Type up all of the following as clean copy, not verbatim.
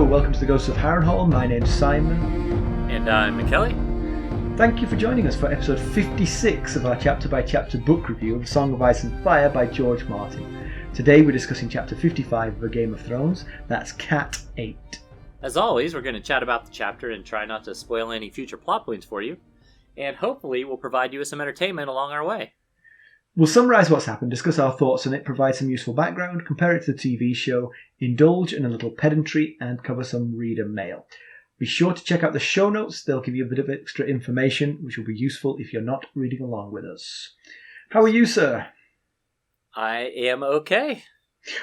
welcome to the Ghosts of Harrenhal. My name's Simon. And I'm Kelly. Thank you for joining us for episode 56 of our chapter-by-chapter book review of Song of Ice and Fire by George Martin. Today we're discussing chapter 55 of A Game of Thrones. That's Cat 8. As always, we're going to chat about the chapter and try not to spoil any future plot points for you. And hopefully we'll provide you with some entertainment along our way. We'll summarise what's happened, discuss our thoughts on it, provide some useful background, compare it to the TV show, indulge in a little pedantry, and cover some reader mail. Be sure to check out the show notes. They'll give you a bit of extra information, which will be useful if you're not reading along with us. How are you, sir? I am okay.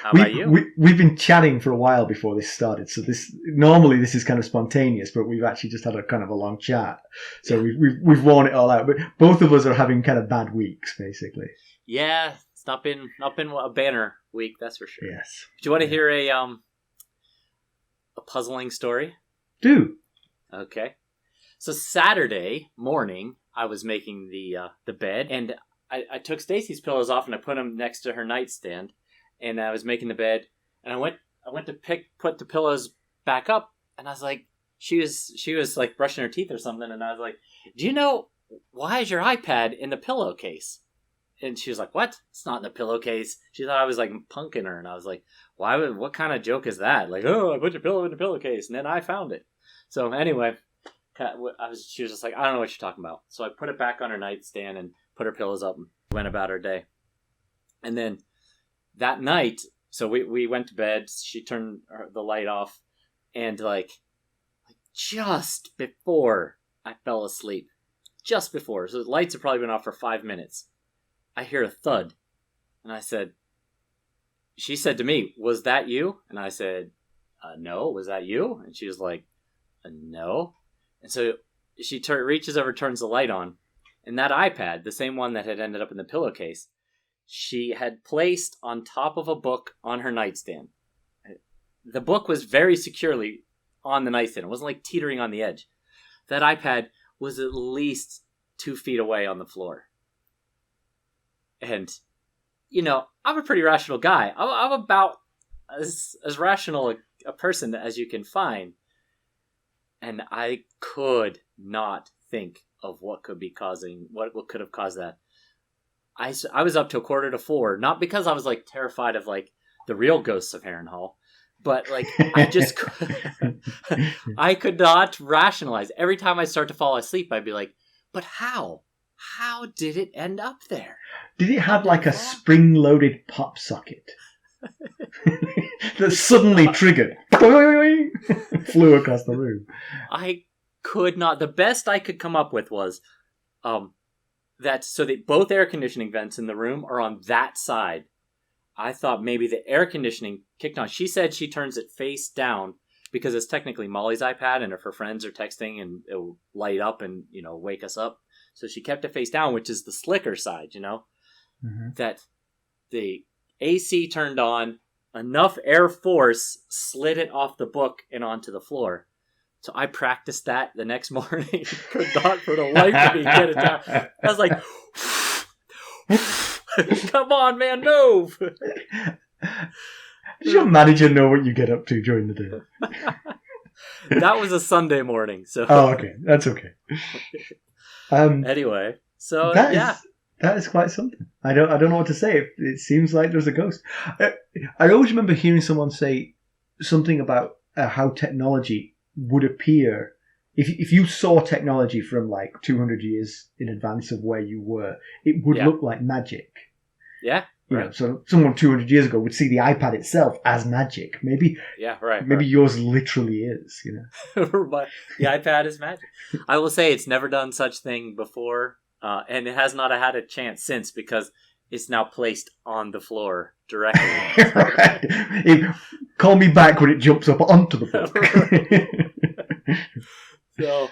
How about you? We've been chatting for a while before this started, so normally this is kind of spontaneous, but we've actually just had a kind of a long chat, so we've worn it all out. But both of us are having kind of bad weeks, basically. Yeah, it's not been a banner week, that's for sure. Yes. Do you want to hear a puzzling story? Do. Okay. So Saturday morning, I was making the bed, and I took Stacy's pillows off and I put them next to her nightstand. And I was making the bed, and I went to put the pillows back up, and I was like, she was like brushing her teeth or something, and I was like, do you know, why is your iPad in the pillowcase? And she was like, what? It's not in the pillowcase. She thought I was like punking her, and I was like, what kind of joke is that? Like, oh, I put your pillow in the pillowcase, and then I found it. So anyway, she was just like, I don't know what you're talking about. So I put it back on her nightstand and put her pillows up and went about her day. And then that night, so we went to bed, she turned the light off, and like just before I fell asleep, so the lights had probably been off for 5 minutes, I hear a thud, and she said to me, was that you? And I said, no, was that you? And she was like, no. And so she reaches over, turns the light on, and that iPad, the same one that had ended up in the pillowcase, she had placed on top of a book on her nightstand. The book was very securely on the nightstand. It wasn't like teetering on the edge. That iPad was at least 2 feet away on the floor. And, you know, I'm a pretty rational guy. I'm about as rational a person as you can find. And I could not think of what could have caused that. I was up till 3:45, not because I was like terrified of like the real ghosts of Harrenhal, but like I could not rationalize. Every time I start to fall asleep, I'd be like, but how? How did it end up there? Did it have like a spring-loaded pop socket that suddenly triggered, flew across the room? I could not. The best I could come up with was, both air conditioning vents in the room are on that side. I thought maybe the air conditioning kicked on. She said she turns it face down because it's technically Molly's iPad, and if her friends are texting, and it will light up and, you know, wake us up. So she kept it face down, which is the slicker side, you know, that the AC turned on, enough air force slid it off the book and onto the floor. So I practiced that the next morning. Could not for the life of me get it down. I was like, come on, man, move. Does your manager know what you get up to during the day? That was a Sunday morning. So. Oh, okay. That's okay. Anyway, so that is quite something. I don't know what to say. It seems like there's a ghost. I always remember hearing someone say something about how technology would appear if you saw technology from like 200 years in advance of where you were, it would look like magic. Yeah. You know, so someone 200 years ago would see the iPad itself as magic. Maybe yours literally is, you know. But the iPad is magic. I will say it's never done such thing before, and it has not had a chance since because it's now placed on the floor directly. Right. Call me back when it jumps up onto the book. So,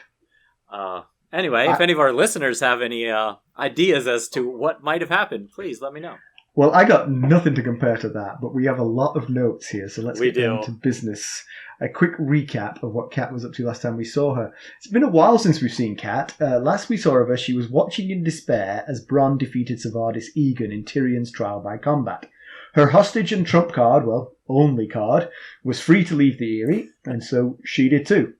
anyway, if any of our listeners have any ideas as to what might have happened, please let me know. Well, I got nothing to compare to that, but we have a lot of notes here, so let's get down to business. A quick recap of what Kat was up to last time we saw her. It's been a while since we've seen Kat. Last we saw of her, she was watching in despair as Bronn defeated Savardis Egan in Tyrion's trial by combat. Her hostage and trump card, well, only card, was free to leave the Eyrie, and so she did too.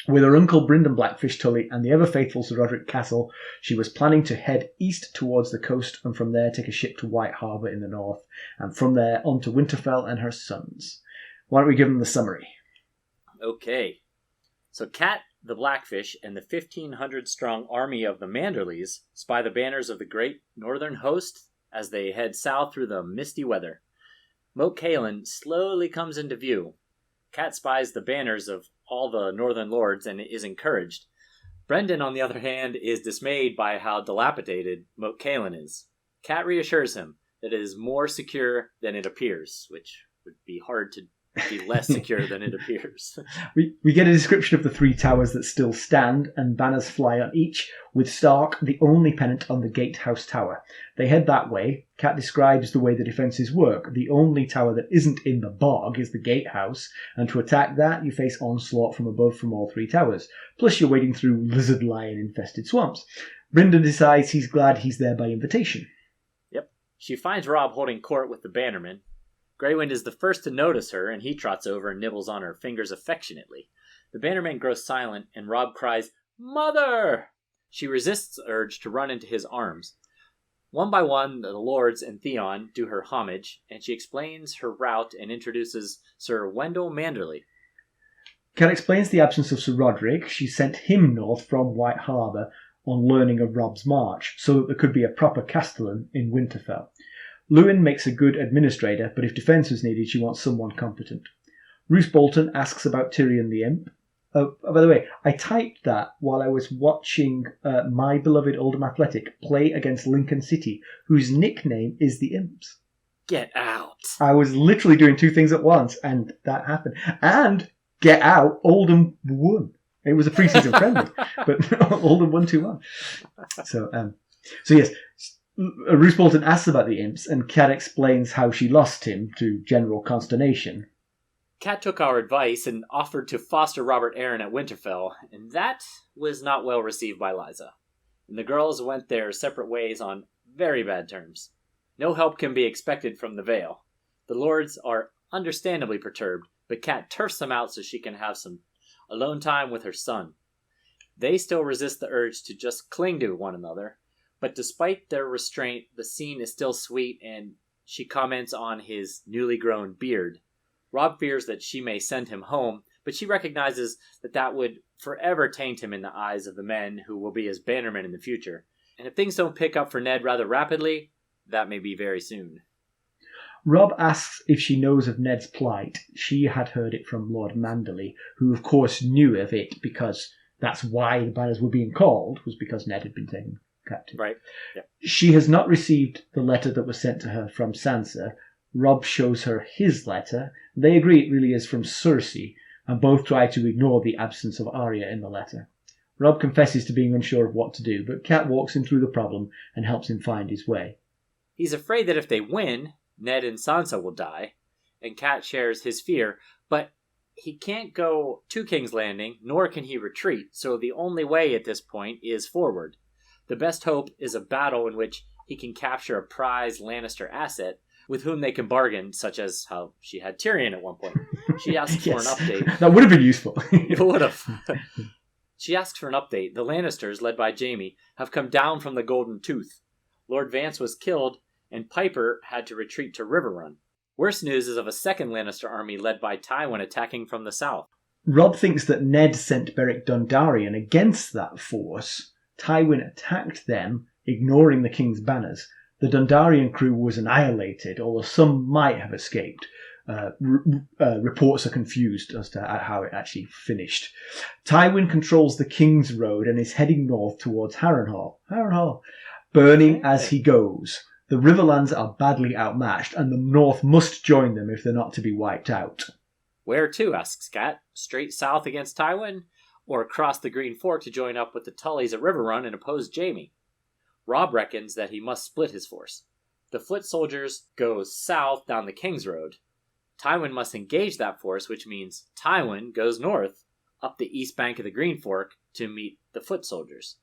With her uncle Brynden Blackfish Tully and the ever-faithful Sir Roderick Cassel, she was planning to head east towards the coast and from there take a ship to White Harbour in the north, and from there on to Winterfell and her sons. Why don't we give them the summary? Okay. So Cat the Blackfish and the 1,500-strong army of the Manderleys spy the banners of the great northern host as they head south through the misty weather. Moat Cailin slowly comes into view. Cat spies the banners of all the northern lords and is encouraged. Brynden, on the other hand, is dismayed by how dilapidated Moat Cailin is. Cat reassures him that it is more secure than it appears, which would be hard to be less secure than it appears. We get a description of the 3 towers that still stand, and banners fly on each, with Stark the only pennant on the gatehouse tower. They head that way. Cat describes the way the defences work. The only tower that isn't in the bog is the gatehouse, and to attack that, you face onslaught from above from all 3 towers. Plus you're wading through lizard-lion-infested swamps. Brynden decides he's glad he's there by invitation. Yep. She finds Robb holding court with the bannermen. Greywind is the first to notice her, and he trots over and nibbles on her fingers affectionately. The bannerman grows silent, and Robb cries, "Mother!" She resists the urge to run into his arms. One by one, the lords and Theon do her homage, and she explains her route and introduces Sir Wendell Manderley. Cat explains the absence of Sir Roderick. She sent him north from White Harbour on learning of Robb's march, so that there could be a proper castellan in Winterfell. Lewin makes a good administrator, but if defence was needed, she wants someone competent. Roose Bolton asks about Tyrion the Imp. By the way, I typed that while I was watching my beloved Oldham Athletic play against Lincoln City, whose nickname is the Imps. Get out. I was literally doing 2 things at once, and that happened. And get out, Oldham won. It was a pre-season friendly, but Oldham won 2-1. So yes. Roose Bolton asks about the Imps, and Cat explains how she lost him, to general consternation. Cat took our advice and offered to foster Robert Arryn at Winterfell, and that was not well received by Lysa. And the girls went their separate ways on very bad terms. No help can be expected from the Vale. The lords are understandably perturbed, but Cat turfs them out so she can have some alone time with her son. They still resist the urge to just cling to one another, but despite their restraint, the scene is still sweet, and she comments on his newly grown beard. Robb fears that she may send him home, but she recognizes that that would forever taint him in the eyes of the men who will be his bannermen in the future. And if things don't pick up for Ned rather rapidly, that may be very soon. Robb asks if she knows of Ned's plight. She had heard it from Lord Mandalay, who of course knew of it because that's why the banners were being called, was because Ned had been taken captive. Right. Yep. She has not received the letter that was sent to her from Sansa. Robb shows her his letter. They agree it really is from Cersei, and both try to ignore the absence of Arya in the letter. Robb confesses to being unsure of what to do, but Cat walks him through the problem and helps him find his way. He's afraid that if they win, Ned and Sansa will die, and Cat shares his fear, but he can't go to King's Landing, nor can he retreat, so the only way at this point is forward. The best hope is a battle in which he can capture a prize Lannister asset with whom they can bargain, such as how she had Tyrion at one point. She asks for an update. That would have been useful. It would have. She asks for an update. The Lannisters, led by Jaime, have come down from the Golden Tooth. Lord Vance was killed, and Piper had to retreat to Riverrun. Worse news is of a second Lannister army led by Tywin attacking from the south. Robb thinks that Ned sent Beric Dondarrion against that force. Tywin attacked them, ignoring the king's banners. The Dondarrion crew was annihilated, although some might have escaped. Reports are confused as to how it actually finished. Tywin controls the King's Road and is heading north towards Harrenhal, burning as he goes. The Riverlands are badly outmatched, and the North must join them if they're not to be wiped out. Where to, asks Cat. Straight south against Tywin, or across the Green Fork to join up with the Tullys at Riverrun and oppose Jaime? Robb reckons that he must split his force. The foot soldiers go south down the King's Road. Tywin must engage that force, which means Tywin goes north up the east bank of the Green Fork to meet the foot soldiers.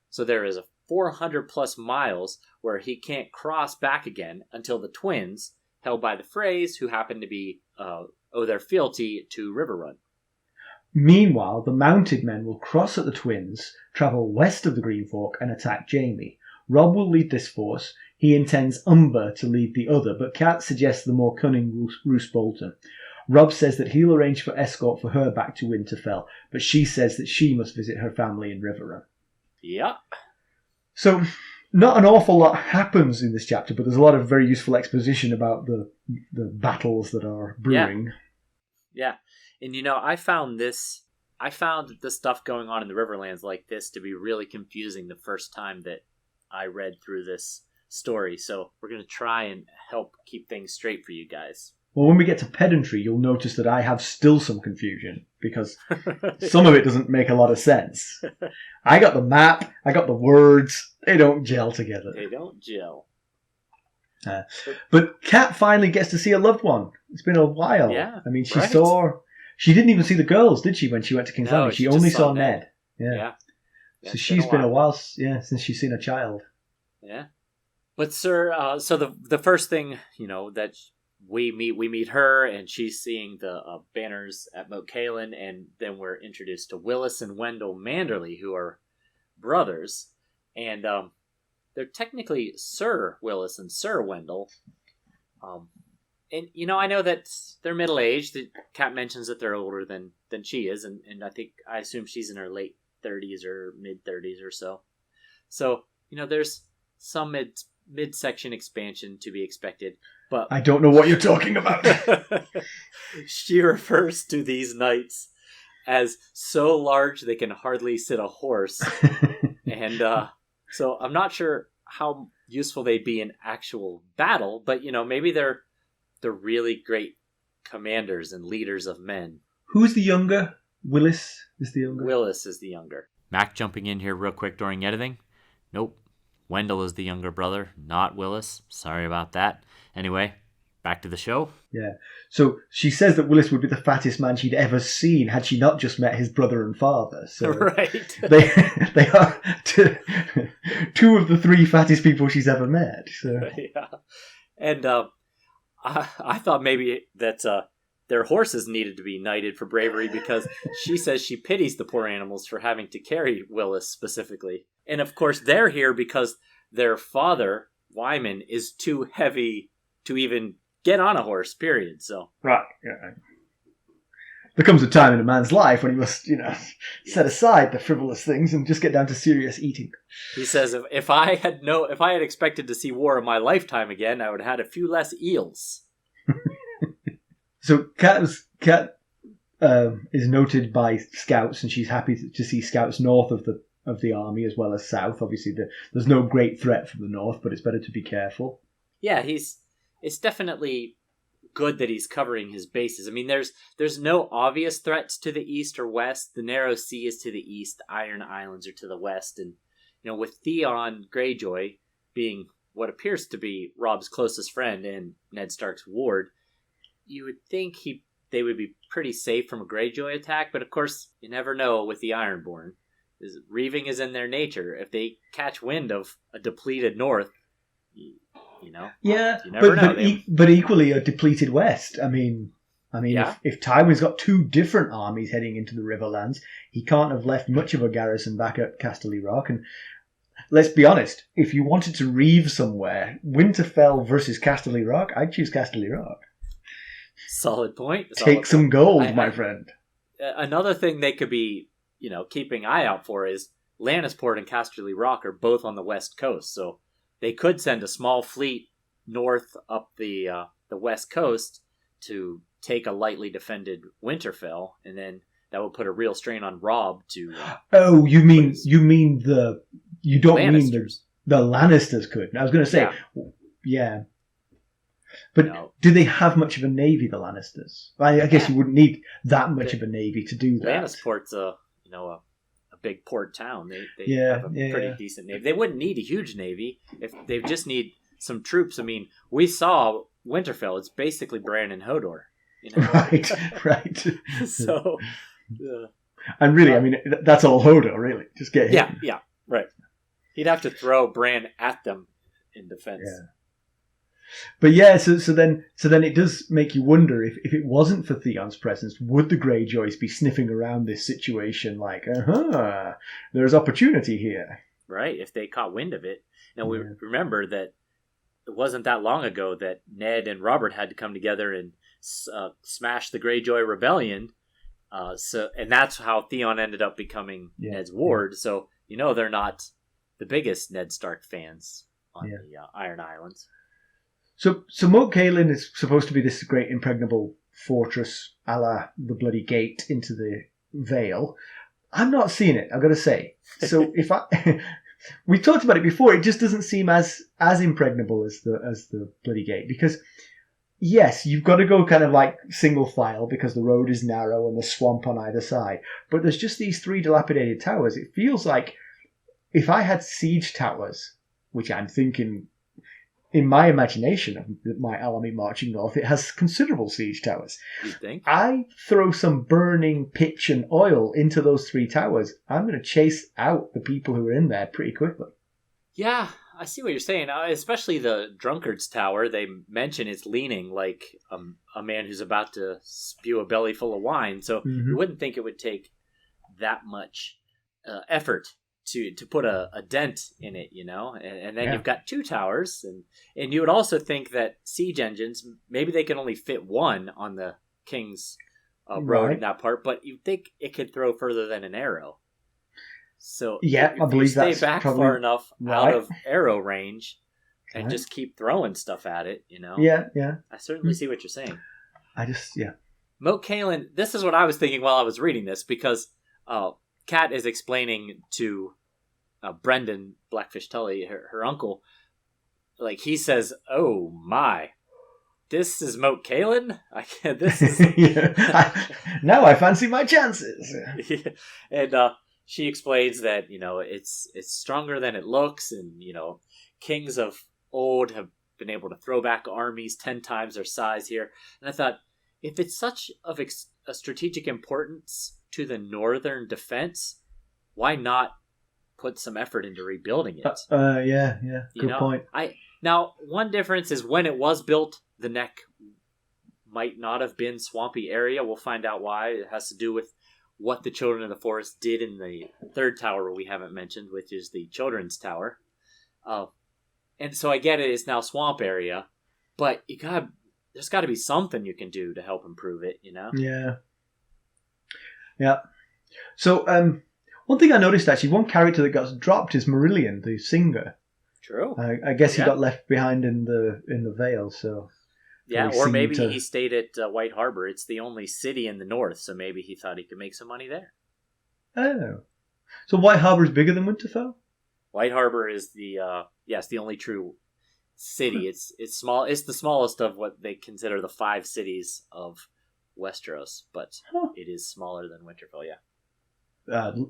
So there is a 400 plus miles where he can't cross back again until the twins, held by the Freys, who happen to be owe their fealty to Riverrun. Meanwhile, the mounted men will cross at the Twins, travel west of the Green Fork, and attack Jaime. Robb will lead this force. He intends Umber to lead the other, but Cat suggests the more cunning Roose Bolton. Robb says that he'll arrange for escort for her back to Winterfell, but she says that she must visit her family in Riverrun. Yeah. So, not an awful lot happens in this chapter, but there's a lot of very useful exposition about the battles that are brewing. Yeah. And I found the stuff going on in the Riverlands like this to be really confusing the first time that I read through this story. So we're going to try and help keep things straight for you guys. Well, when we get to pedantry, you'll notice that I have still some confusion, because some of it doesn't make a lot of sense. I got the map, I got the words, they don't gel together. They don't gel. But Kat finally gets to see a loved one. It's been a while. Yeah, I mean, she didn't even see the girls, did she, when she went to King's Landing? She only saw Ned. Yeah. So she's been a while since she's seen a child. Yeah. But Sir, so the first thing, that we meet her, and she's seeing the banners at Moat Cailin, and then we're introduced to Willis and Wendell Manderley, who are brothers, and they're technically Sir Willis and Sir Wendell. And I know that they're middle-aged. The Cat mentions that they're older than she is, and I assume she's in her late 30s or mid-30s or so. So there's some midsection expansion to be expected. But I don't know what you're talking about. She refers to these knights as so large they can hardly sit a horse. And so I'm not sure how useful they'd be in actual battle, but maybe they're really great commanders and leaders of men. Who's the younger? Willis is the younger? Willis is the younger. Mac jumping in here real quick during editing. Nope. Wendell is the younger brother, not Willis. Sorry about that. Anyway, back to the show. Yeah. So she says that Willis would be the fattest man she'd ever seen had she not just met his brother and father. So right. They are two of the three fattest people she's ever met. So. Yeah. And I thought maybe that their horses needed to be knighted for bravery, because she says she pities the poor animals for having to carry Willis specifically. And of course they're here because their father, Wyman, is too heavy to even get on a horse, period. So right. Yeah. There comes a time in a man's life when he must, set aside the frivolous things and just get down to serious eating. He says, if I had expected to see war in my lifetime again, I would have had a few less eels. So Kat is noted by scouts, and she's happy to see scouts north of the army as well as south. Obviously, there's no great threat from the north, but it's better to be careful. Yeah, it's definitely good that he's covering his bases. I mean, there's no obvious threats to the east or west. The Narrow Sea is to the east, the Iron Islands are to the west, and with Theon Greyjoy being what appears to be Robb's closest friend and Ned Stark's ward, you would think they would be pretty safe from a Greyjoy attack, but of course, you never know with the Ironborn. Reaving is in their nature. If they catch wind of a depleted north, yeah, you never know. But equally a depleted west. I mean, yeah. if Tywin's got two different armies heading into the Riverlands, he can't have left much of a garrison back at Casterly Rock. And let's be honest, if you wanted to reave somewhere, Winterfell versus Casterly Rock, I'd choose Casterly Rock. Solid point. Take some gold, my friend. Another thing they could be, keeping eye out for is Lannisport and Casterly Rock are both on the west coast, so they could send a small fleet north up the west coast to take a lightly defended Winterfell, and then that would put a real strain on Robb to. Oh, you mean you don't Lannisters. mean the Lannisters could? I was going to say, yeah. But do they have much of a navy, the Lannisters? I guess you wouldn't need that much of a navy to do that. Lannisport's a big port town. They have a pretty decent navy. They wouldn't need a huge navy if they just need some troops. I mean, we saw Winterfell. It's basically Bran and Hodor. Right. So, and really, I mean, that's all Hodor. Really, just get him. Yeah, right. He'd have to throw Bran at them in defense. Yeah. But yeah, so then it does make you wonder if it wasn't for Theon's presence, would the Greyjoys be sniffing around this situation like, there's opportunity here, right? If they caught wind of it. Now we remember that it wasn't that long ago that Ned and Robert had to come together and smash the Greyjoy rebellion. And that's how Theon ended up becoming Ned's ward. So they're not the biggest Ned Stark fans on the Iron Islands. So Moat Cailin is supposed to be this great impregnable fortress, a la the bloody gate into the Vale. I'm not seeing it, I've got to say. So we talked about it before. It just doesn't seem as impregnable as the bloody gate, because yes, you've got to go kind of like single file because the road is narrow and the swamp on either side. But there's just these 3 dilapidated towers. It feels like if I had siege towers, which I'm thinking in my imagination of my army marching north, it has considerable siege towers. You think? I throw some burning pitch and oil into those 3 towers, I'm going to chase out the people who are in there pretty quickly. Yeah, I see what you're saying. Especially the Drunkard's Tower, they mention it's leaning like a man who's about to spew a belly full of wine. So you wouldn't think it would take that much effort to put a dent in it, and then you've got 2 towers, and you would also think that siege engines, maybe they can only fit 1 on the King's road in that part, but you think it could throw further than an arrow. So I believe stay that's back probably far enough out of arrow range and just keep throwing stuff at it, Yeah. I certainly see what you're saying. Moat Cailin, this is what I was thinking while I was reading this, because Kat is explaining to Brynden, Blackfish Tully, her uncle, like he says, "Oh my, this is Moat Cailin? This is now I fancy my chances." And she explains that it's stronger than it looks, and kings of old have been able to throw back armies 10 times their size here. And I thought, if it's such of a strategic importance to the northern defense, why not put some effort into rebuilding it? Good point. Now, one difference is when it was built, the neck might not have been swampy area. We'll find out why. It has to do with what the Children of the Forest did in the 3rd tower we haven't mentioned, which is the Children's Tower. And so I get it, it's now swamp area, but there's got to be something you can do to help improve it, Yeah. So, one thing I noticed, actually, one character that got dropped is Marillion, the singer. True. I guess he got left behind in the Vale, so... Yeah, or maybe he stayed at White Harbor. It's the only city in the north, so maybe he thought he could make some money there. Oh. So White Harbor is bigger than Winterfell? White Harbor is the only true city. It's small. It's the smallest of what they consider the 5 cities of Westeros, but it is smaller than Winterfell,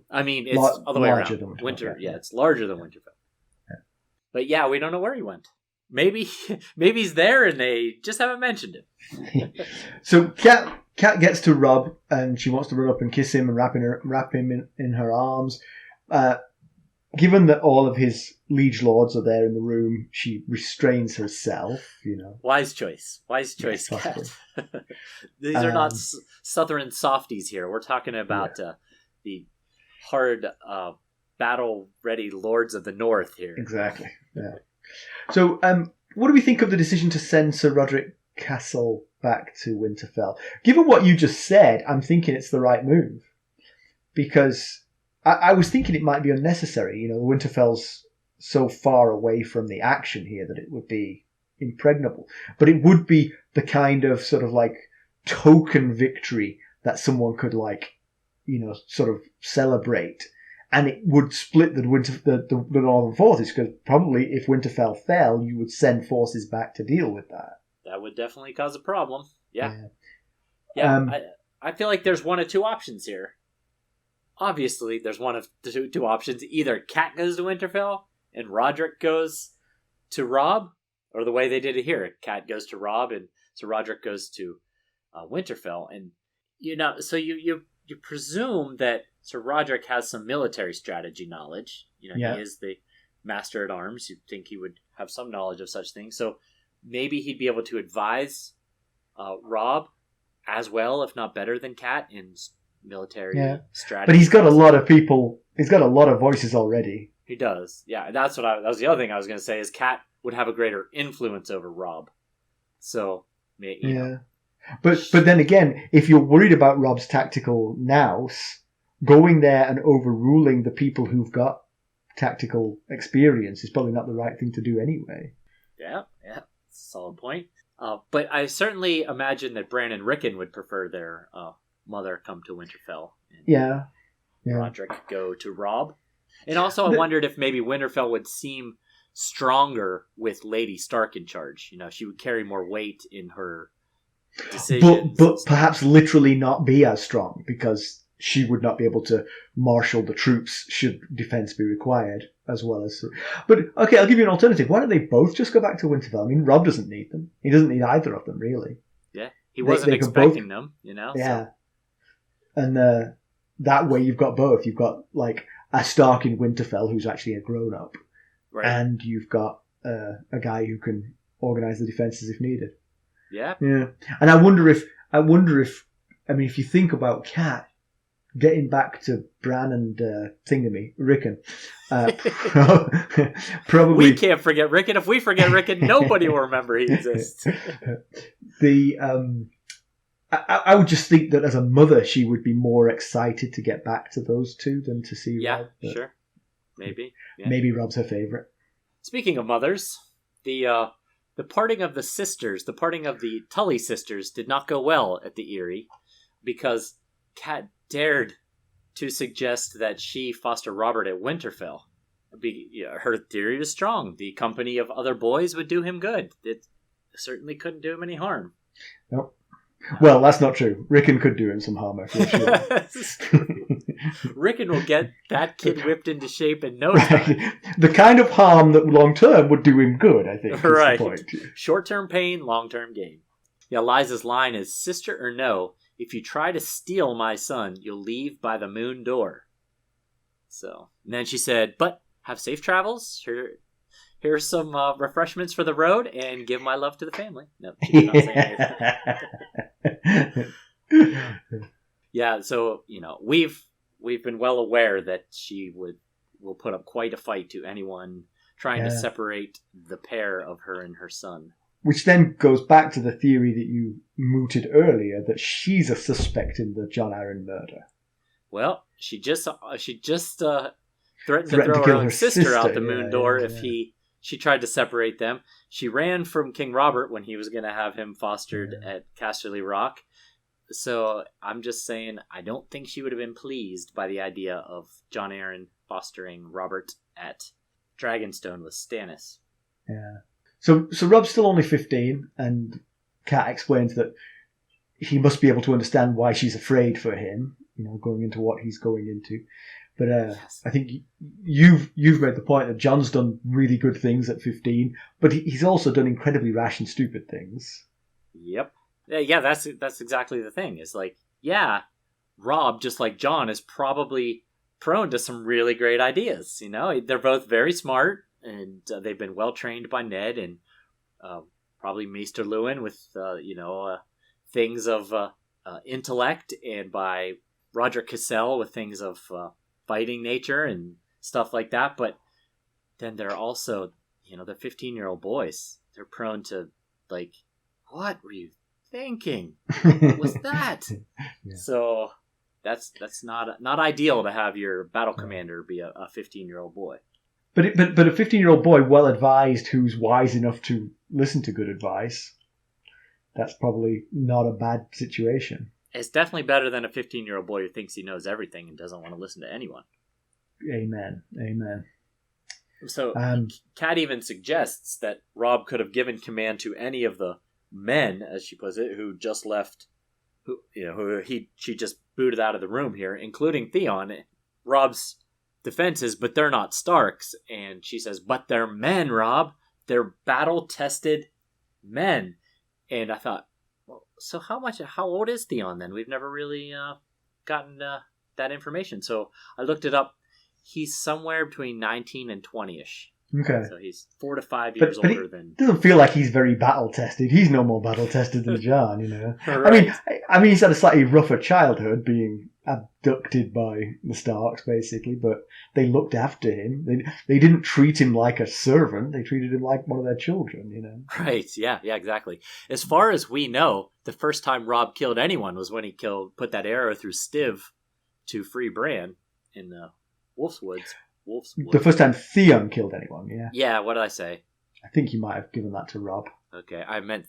I mean, it's all the way around. It's larger than Winterfell. Yeah. But we don't know where he went. Maybe he's there and they just haven't mentioned him. So Kat gets to Robb and she wants to run up and kiss him and wrap him in her arms. Given that all of his liege lords are there in the room, she restrains herself. Wise choice, Kat. These are not Southern softies here. We're talking about the hard, battle-ready lords of the North here. Exactly. Yeah. So, what do we think of the decision to send Sir Roderick Cassel back to Winterfell? Given what you just said, I'm thinking it's the right move. Because I was thinking it might be unnecessary. Winterfell's so far away from the action here that it would be impregnable. But it would be the kind of sort of like token victory that someone could sort of celebrate. And it would split the northern forces, because probably if Winterfell fell, you would send forces back to deal with that. That would definitely cause a problem. Yeah. I feel like there's one of 2 options here. Obviously, there's one of 2 options. Either Kat goes to Winterfell and Roderick goes to Robb, or the way they did it here. Kat goes to Robb and so Roderick goes to Winterfell. And, so you presume that Sir Roderick has some military strategy knowledge. He is the master at arms. You'd think he would have some knowledge of such things. So maybe he'd be able to advise Robb as well, if not better than Cat in military strategy. But he's got a lot of people. He's got a lot of voices already. He does. Yeah, that was the other thing I was going to say is Cat would have a greater influence over Robb. So, you know. But then again, if you're worried about Robb's tactical nous, going there and overruling the people who've got tactical experience is probably not the right thing to do anyway. Yeah, solid point. But I certainly imagine that Bran and Rickon would prefer their mother come to Winterfell. And Roderick go to Robb. And also I wondered if maybe Winterfell would seem stronger with Lady Stark in charge. You know, she would carry more weight in her decisions. But perhaps literally not be as strong, because she would not be able to marshal the troops should defense be required as well as... But, okay, I'll give you an alternative. Why don't they both just go back to Winterfell? I mean, Robb doesn't need them. He doesn't need either of them, really. Yeah, he wasn't expecting them, you know? Yeah. So. And that way you've got both. You've got, like, a Stark in Winterfell who's actually a grown-up. Right. And you've got a guy who can organise the defences if needed. Yeah. Yeah. And I wonder if, I mean, if you think about Cat, getting back to Bran and Rickon, probably... We can't forget Rickon. If we forget Rickon, nobody will remember he exists. I would just think that as a mother, she would be more excited to get back to those two than to see Robb. Yeah, sure. Maybe. Yeah. Maybe Robb's her favourite. Speaking of mothers, the parting of the sisters, the parting of the Tully sisters did not go well at the Eyrie, because Cat dared to suggest that she foster Robert at Winterfell. Her theory was strong. The company of other boys would do him good. It certainly couldn't do him any harm. Nope. Well, that's not true. Rickon could do him some harm, I feel sure. Rickon will get that kid whipped into shape in no time. The kind of harm that long-term would do him good, I think, is right. the point. Short-term pain, long-term gain. Yeah, Liza's line is, "Sister or no, if you try to steal my son, you'll leave by the moon door." So, and then she said, "But have safe travels. Here's some refreshments for the road, and give my love to the family." No, she did not say anything. Yeah, so, you know, we've been well aware that she will put up quite a fight to anyone trying to separate the pair of her and her son. Which then goes back to the theory that you mooted earlier, that she's a suspect in the Jon Arryn murder. Well, she just threatened to throw her own sister out the moon door if she tried to separate them. She ran from King Robert when he was going to have him fostered at Casterly Rock. So I'm just saying, I don't think she would have been pleased by the idea of Jon Arryn fostering Robert at Dragonstone with Stannis. Yeah. So Robb's still only 15, and Kat explains that he must be able to understand why she's afraid for him, you know, going into what he's going into. But I think you've made the point that Jon's done really good things at 15, but he's also done incredibly rash and stupid things. Yep. Yeah, that's exactly the thing. It's like, yeah, Robb, just like Jon, is probably prone to some really great ideas. You know, they're both very smart, and they've been well trained by Ned and probably Maester Luwin with things of intellect, and by Rodrik Cassel with things of fighting nature and stuff like that. But then they're also, you know, they're 15-year-old boys. They're prone to, like, what were you thinking? What was that? Yeah. So that's not ideal to have your battle commander be a 15-year-old boy. But a 15-year-old boy, well advised, who's wise enough to listen to good advice, that's probably not a bad situation. It's definitely better than a 15-year-old boy who thinks he knows everything and doesn't want to listen to anyone. Amen. So Kat even suggests that Robb could have given command to any of the men, as she puts it, who just left, she just booted out of the room here, including Theon. Robb's defense is, but they're not Starks. And she says, but they're men, Robb. They're battle-tested men. And I thought, well, so how old is Theon then? We've never really gotten that information. So I looked it up. He's somewhere between 19 and 20-ish. Okay. So he's 4 to 5 years but older than. Doesn't feel like he's very battle tested. He's no more battle tested than Jon, Right. I mean, he's had a slightly rougher childhood, being abducted by the Starks, basically. But they looked after him. They didn't treat him like a servant. They treated him like one of their children. Right. Yeah. Exactly. As far as we know, the first time Robb killed anyone was when he put that arrow through Stiv to free Bran in the Wolf's Woods. The first time Theon killed anyone, yeah. Yeah, what did I say? I think you might have given that to Robb. Okay, I meant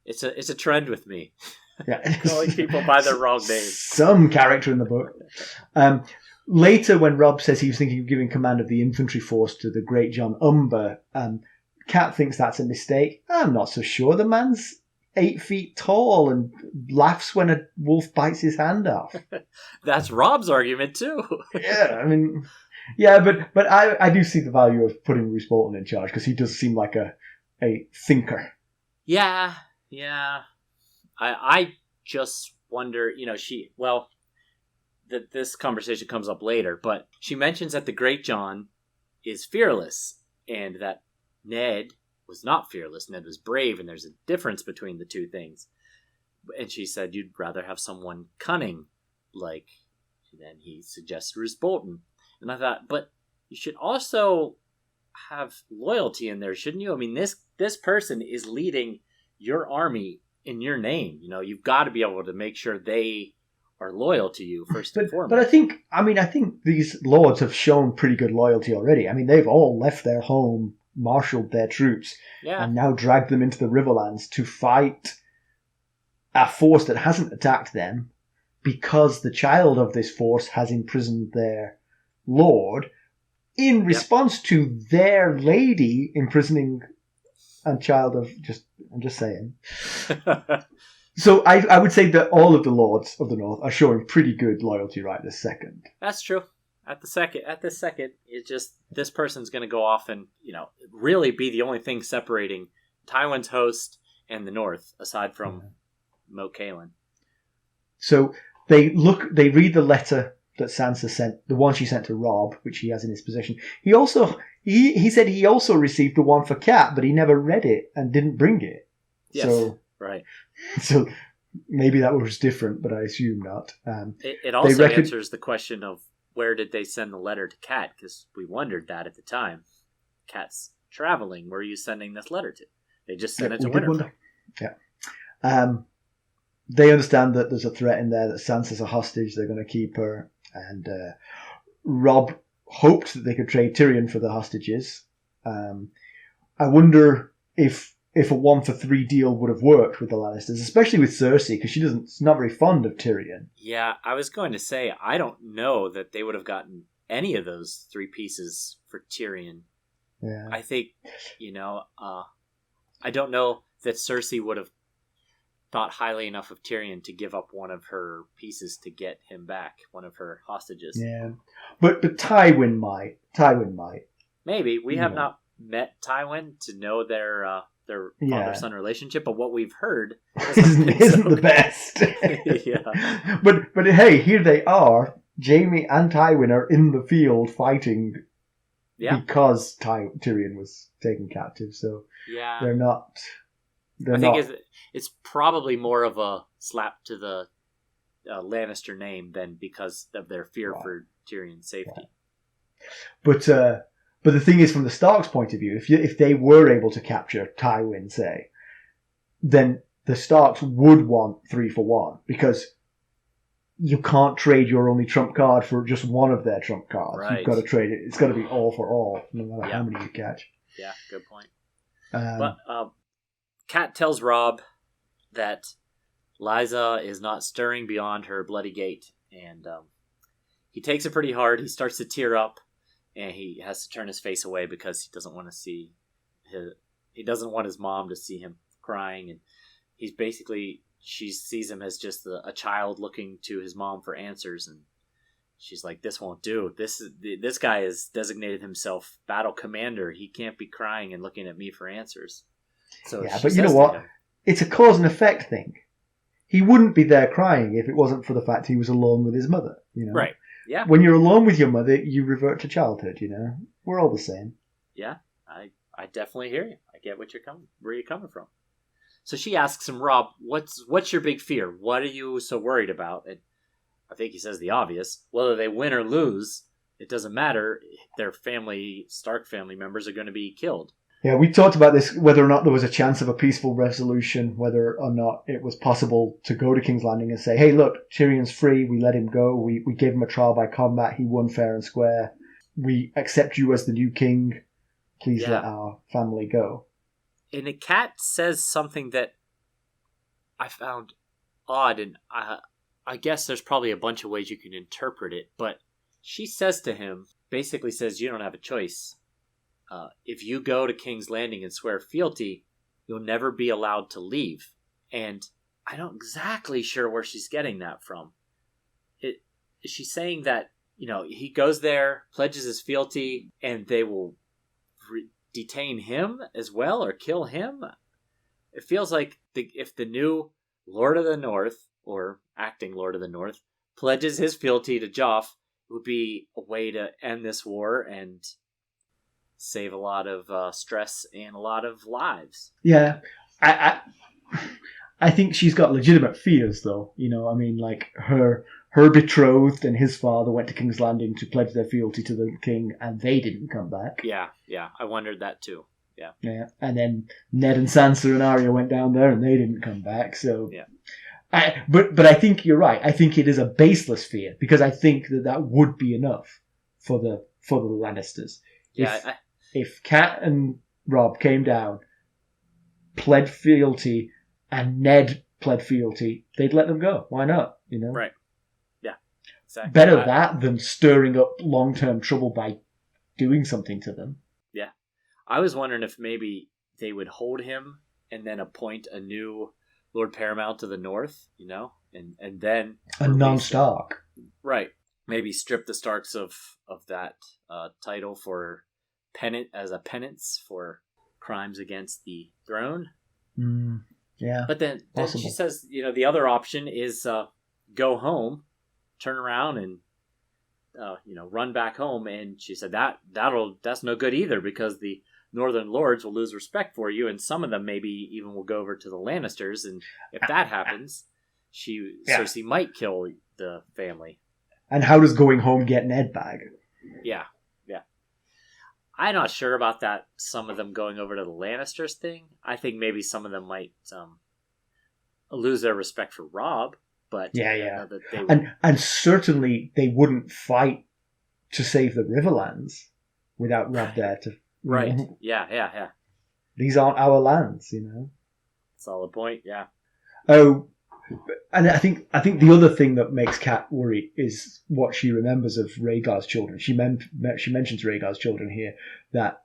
It's a trend with me. Yeah. Calling people by their wrong names. Some character in the book. Later, when Robb says he was thinking of giving command of the infantry force to the great John Umber, Cat thinks that's a mistake. I'm not so sure. The man's 8 feet tall and laughs when a wolf bites his hand off. That's Robb's argument too. Yeah, I mean... Yeah, but I do see the value of putting Roose Bolton in charge, because he does seem like a thinker. Yeah. I just wonder, this conversation comes up later, but she mentions that the Great John is fearless, and that Ned was not fearless. Ned was brave, and there's a difference between the two things. And she said you'd rather have someone cunning, then he suggests Roose Bolton. And I thought, but you should also have loyalty in there, shouldn't you? I mean, this person is leading your army in your name. You've got to be able to make sure they are loyal to you first and foremost. But I think these lords have shown pretty good loyalty already. I mean, they've all left their home, marshaled their troops, and now dragged them into the Riverlands to fight a force that hasn't attacked them, because the child of this force has imprisoned their lord in response to their lady imprisoning a child of I'm just saying. So I would say that all of the lords of the North are showing pretty good loyalty right this second. That's true. At this second, it's just this person's going to go off and really be the only thing separating Tywin's host and the North, aside from Moat Cailin. So they read the letter that Sansa sent, the one she sent to Robb, which he has in his possession. He also he said he also received the one for Cat, but he never read it and didn't bring it. Yes, so, right. So maybe that was different, but I assume not. It also answers the question of where did they send the letter to Cat, because we wondered that at the time. Cat's traveling. Where are you sending this letter to? They just sent it to Winterfell. Yeah. They understand that there's a threat in there, that Sansa's a hostage. They're going to keep her. And Robb hoped that they could trade Tyrion for the hostages. I wonder if a 1-for-3 deal would have worked with the Lannisters, especially with Cersei, because she's not very fond of Tyrion. Yeah, I was going to say, I don't know that they would have gotten any of those 3 pieces for Tyrion. Yeah. I think, I don't know that Cersei would have thought highly enough of Tyrion to give up one of her pieces to get him back, one of her hostages. Yeah, but Tywin might. Maybe we have not met Tywin to know their father-son relationship, but what we've heard isn't the best. Yeah, but hey, here they are. Jaime and Tywin are in the field fighting. Yeah. Because Tyrion was taken captive, so they're not. I think it's probably more of a slap to the Lannister name than because of their fear for Tyrion's safety. Right. But the thing is, from the Starks' point of view, if they were able to capture Tywin, say, then the Starks would want 3 for 1, because you can't trade your only trump card for just one of their trump cards. Right. You've got to trade it. It's got to be all for all, no matter how many you catch. Yeah, good point. But Cat tells Robb that Lysa is not stirring beyond her bloody gate, and he takes it pretty hard. He starts to tear up, and he has to turn his face away because he doesn't want to see he doesn't want his mom to see him crying, and he's basically, she sees him as just a child looking to his mom for answers, and she's like, this won't do. This guy has designated himself battle commander. He can't be crying and looking at me for answers. So yeah, but you know what? It's a cause and effect thing. He wouldn't be there crying if it wasn't for the fact he was alone with his mother. Right. Yeah. When you're alone with your mother, you revert to childhood. We're all the same. Yeah, I definitely hear you. I get where you're coming from. So she asks him, Robb, what's your big fear? What are you so worried about? And I think he says the obvious. Whether they win or lose, it doesn't matter. Their Stark family members are going to be killed. Yeah, we talked about this, whether or not there was a chance of a peaceful resolution, whether or not it was possible to go to King's Landing and say, hey, look, Tyrion's free, we let him go, we gave him a trial by combat, he won fair and square, we accept you as the new king, please let our family go. And the cat says something that I found odd, and I guess there's probably a bunch of ways you can interpret it, but she says to him, basically says, you don't have a choice. If you go to King's Landing and swear fealty, you'll never be allowed to leave. And I'm not exactly sure where she's getting that from. She's saying that, he goes there, pledges his fealty, and they will detain him as well or kill him. It feels like if the new Lord of the North, or acting Lord of the North, pledges his fealty to Joff, it would be a way to end this war and save a lot of stress and a lot of lives. Yeah, I think she's got legitimate fears, though. Like her betrothed and his father went to King's Landing to pledge their fealty to the king, and they didn't come back. Yeah, I wondered that too. Yeah, and then Ned and Sansa and Arya went down there, and they didn't come back. So yeah. But I think you're right. I think it is a baseless fear, because I think that would be enough for the Lannisters. Yeah. If Cat and Robb came down, pled fealty, and Ned pled fealty, they'd let them go. Why not? Right. Yeah. Exactly. Better that than stirring up long-term trouble by doing something to them. Yeah. I was wondering if maybe they would hold him and then appoint a new Lord Paramount to the north, and then a non-Stark. Right. Maybe strip the Starks of that title for penance for crimes against the throne. Yeah. But then she says, the other option is go home, turn around and run back home. And she said that's no good either, because the Northern Lords will lose respect for you, and some of them maybe even will go over to the Lannisters, and if that happens, Cersei might kill the family. And how does going home get Ned back? Yeah. I'm not sure about that. Some of them going over to the Lannisters thing. I think maybe some of them might lose their respect for Robb, but and certainly they wouldn't fight to save the Riverlands without Robb there to. Right. Yeah. These aren't our lands, Solid point. Yeah. Oh, and I think the other thing that makes Kat worry is what she remembers of Rhaegar's children. She mentions Rhaegar's children here, that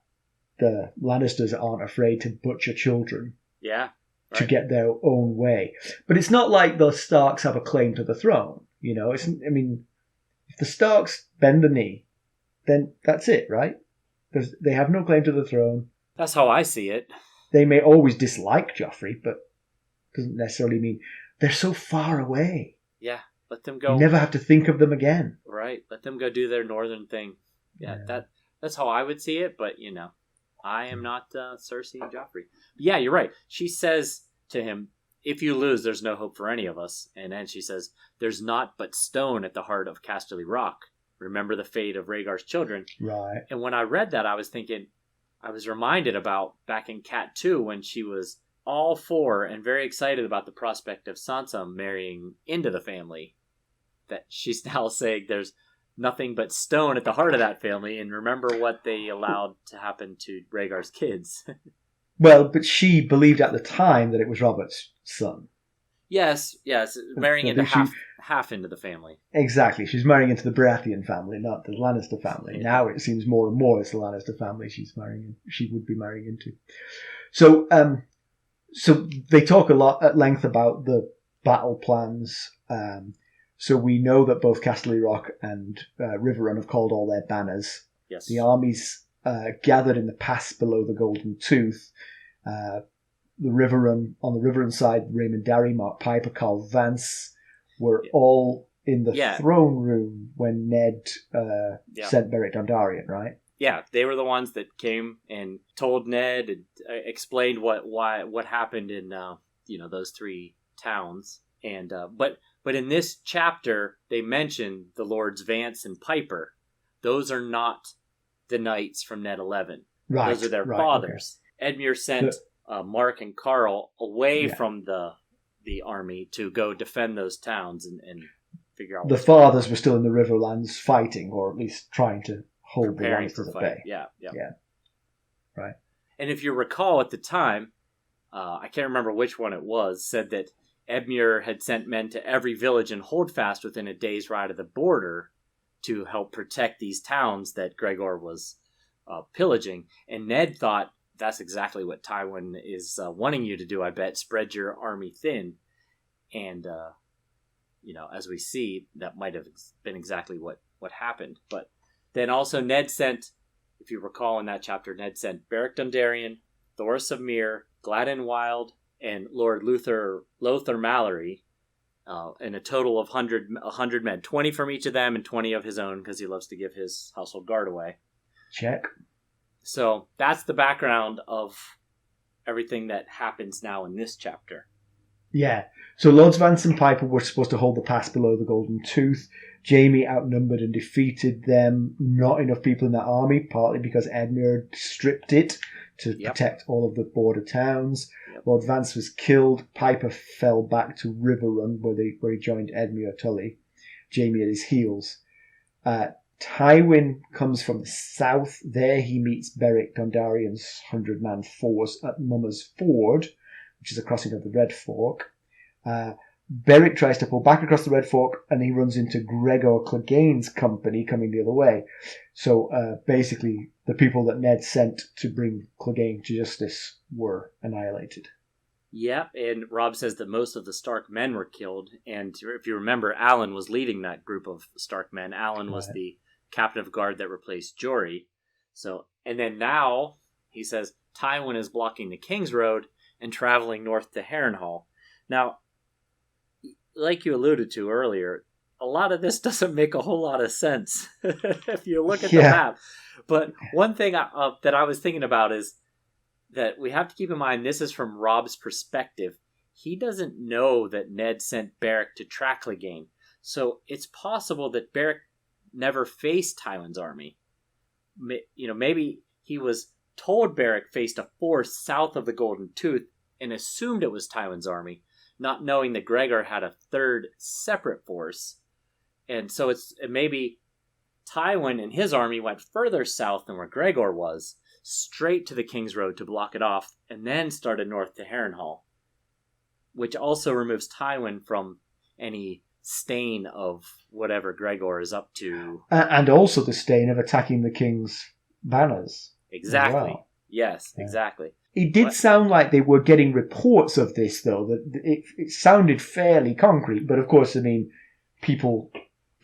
the Lannisters aren't afraid to butcher children. Yeah. Right. To get their own way. But it's not like the Starks have a claim to the throne. If the Starks bend the knee, then that's it, right? Because they have no claim to the throne. That's how I see it. They may always dislike Joffrey, but doesn't necessarily mean they're so far away. Yeah, let them go. You never have to think of them again. Right, let them go do their northern thing. Yeah. That's how I would see it, but I am not Cersei and Joffrey. But yeah, you're right. She says to him, if you lose, there's no hope for any of us. And then she says, there's naught but stone at the heart of Casterly Rock. Remember the fate of Rhaegar's children. Right. And when I read that, I was reminded about back in Cat 2 when she was all for and very excited about the prospect of Sansa marrying into the family. That she's now saying there's nothing but stone at the heart of that family, and remember what they allowed to happen to Rhaegar's kids. Well, but she believed at the time that it was Robert's son. Yes, marrying into half into the family. Exactly, she's marrying into the Baratheon family, not the Lannister family. Yeah. Now it seems more and more it's the Lannister family she would be marrying into. So, so they talk a lot at length about the battle plans. So we know that both Casterly Rock and Riverrun have called all their banners. Yes. The armies gathered in the pass below the Golden Tooth. The Riverrun, on the Riverrun side, Raymond Darry, Mark Piper, Carl Vance were all in the throne room when Ned sent Beric Dondarrion, right? Yeah, they were the ones that came and told Ned and explained what happened in those 3 towns. And but in this chapter they mention the Lords Vance and Piper. Those are not the knights from Ned 11. Right. Those are their fathers. Okay. Edmure sent Mark and Carl away from the army to go defend those towns and figure out. The fathers were still in the Riverlands fighting, or at least trying to hold the Lannisters at bay. Yeah. Right. And if you recall at the time, I can't remember which one it was, said that Edmure had sent men to every village and Holdfast within a day's ride of the border to help protect these towns that Gregor was pillaging. And Ned thought, that's exactly what Tywin is wanting you to do, I bet. Spread your army thin. And, as we see, that might have been exactly what happened. But then also Ned sent, if you recall in that chapter, Ned sent Beric Dondarrion, Thoros of Myr, Gladden Wild, and Lord Lothar Mallory, in a total of 100 men. 20 from each of them and 20 of his own, because he loves to give his household guard away. Check. So that's the background of everything that happens now in this chapter. Yeah. So Lords Vance and Piper were supposed to hold the pass below the Golden Tooth. Jaime outnumbered and defeated them. Not enough people in that army, partly because Edmure stripped it to protect all of the border towns. Yep. Lord Vance was killed. Piper fell back to Riverrun, where he joined Edmure Tully. Jaime at his heels. Tywin comes from the south. There he meets Beric Dondarrion's 100-man force at Mummer's Ford, which is a crossing of the Red Fork. Beric tries to pull back across the Red Fork, and he runs into Gregor Clegane's company coming the other way. So basically, the people that Ned sent to bring Clegane to justice were annihilated. Yep, and Robb says that most of the Stark men were killed, and if you remember, Alan was leading that group of Stark men. Alan was the captain of guard that replaced Jory. So, and then now, he says, Tywin is blocking the King's Road and traveling north to Harrenhal. Now, like you alluded to earlier, a lot of this doesn't make a whole lot of sense if you look at the map. But one thing that I was thinking about is that we have to keep in mind, this is from Robb's perspective. He doesn't know that Ned sent Beric to track Clegane. So it's possible that Beric never faced Tywin's army. Maybe he was told Beric faced a force south of the Golden Tooth and assumed it was Tywin's army, not knowing that Gregor had a third separate force. And so it's maybe Tywin and his army went further south than where Gregor was, straight to the King's Road to block it off, and then started north to Harrenhal, which also removes Tywin from any stain of whatever Gregor is up to. And also the stain of attacking the King's banners. Exactly. Well. Yes, exactly. It did sound like they were getting reports of this, though. That it sounded fairly concrete, but of course, I mean, people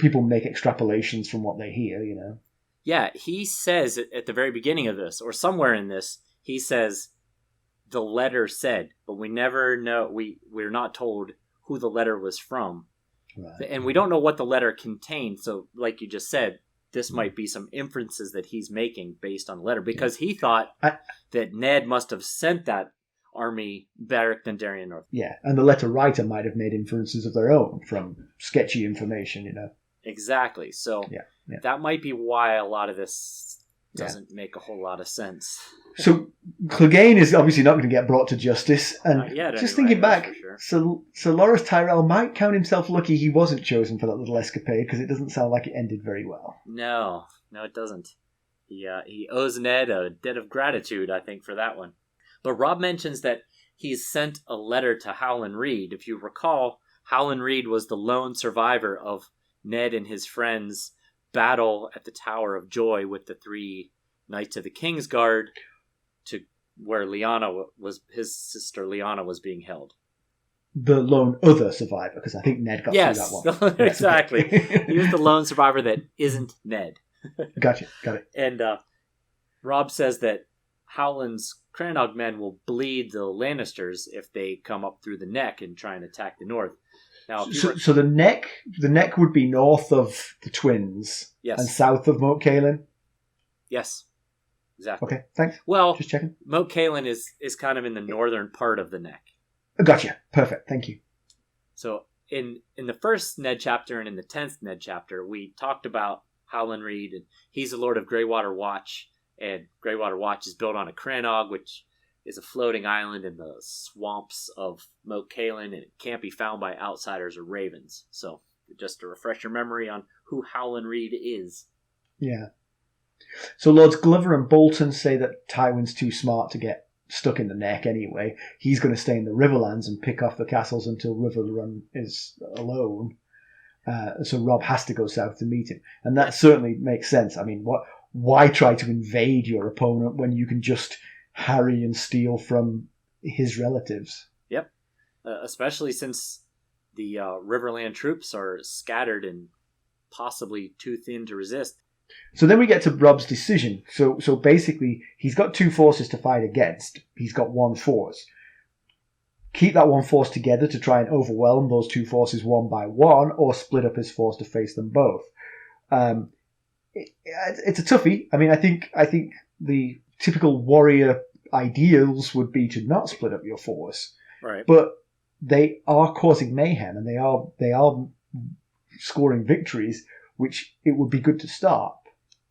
make extrapolations from what they hear, you know. Yeah, he says at the very beginning of this, or somewhere in this, he says, the letter said, but we never know, we're not told who the letter was from. Right. And we don't know what the letter contained, so like you just said, this might be some inferences that he's making based on the letter, because he thought that Ned must have sent that army Beric Dondarrion north. Yeah, and the letter writer might have made inferences of their own from sketchy information, you know. Exactly. So that might be why a lot of this doesn't make a whole lot of sense. So Clegane is obviously not going to get brought to justice. And just thinking back, so Loras Tyrell might count himself lucky he wasn't chosen for that little escapade, because it doesn't sound like it ended very well. No, it doesn't. He owes Ned a debt of gratitude, I think, for that one. But Robb mentions that he's sent a letter to Howland Reed. If you recall, Howland Reed was the lone survivor of Ned and his friends' battle at the Tower of Joy with the 3 Knights of the King's Guard, to where his sister Lyanna was being held. The lone other survivor, because I think Ned got through that one. Exactly. He was the lone survivor that isn't Ned. Got it. And Robb says that Howland's Crannog men will bleed the Lannisters if they come up through the neck and try and attack the north. Now, so the neck would be north of the Twins, and south of Moat Cailin? Yes. exactly. Okay, thanks. Well, Just checking. Moat Cailin is kind of in the northern part of the neck. Gotcha. Perfect. Thank you. So in the first Ned chapter and in the 10th Ned chapter, we talked about Howland Reed, and he's the Lord of Greywater Watch, and Greywater Watch is built on a cranog, which is a floating island in the swamps of Moat Cailin, and it can't be found by outsiders or ravens. So just to refresh your memory on who Howland Reed is. Yeah. So Lords Glover and Bolton say that Tywin's too smart to get stuck in the neck anyway. He's going to stay in the Riverlands and pick off the castles until Riverrun is alone. So Robb has to go south to meet him. And that certainly makes sense. I mean, why try to invade your opponent when you can just harry and steal from his relatives? Yep. Especially since the Riverland troops are scattered and possibly too thin to resist. So then we get to Robb's decision. So basically, he's got two forces to fight against. He's got one force. Keep that one force together to try and overwhelm those two forces one by one, or split up his force to face them both. It's a toughie. I mean, I think the typical warrior ideals would be to not split up your force, right? But they are causing mayhem, and they are scoring victories, which it would be good to stop.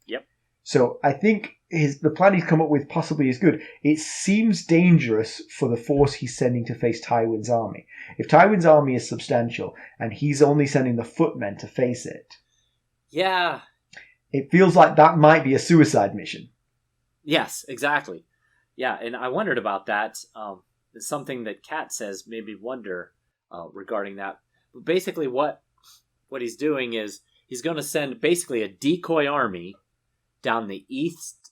Yep. So I think the plan he's come up with possibly is good. It seems dangerous for the force he's sending to face Tywin's army. If Tywin's army is substantial and he's only sending the footmen to face it, yeah, it feels like that might be a suicide mission. Yes, exactly. Yeah, and I wondered about that. It's something that Kat says made me wonder regarding that. But basically what he's doing is he's going to send basically a decoy army down the east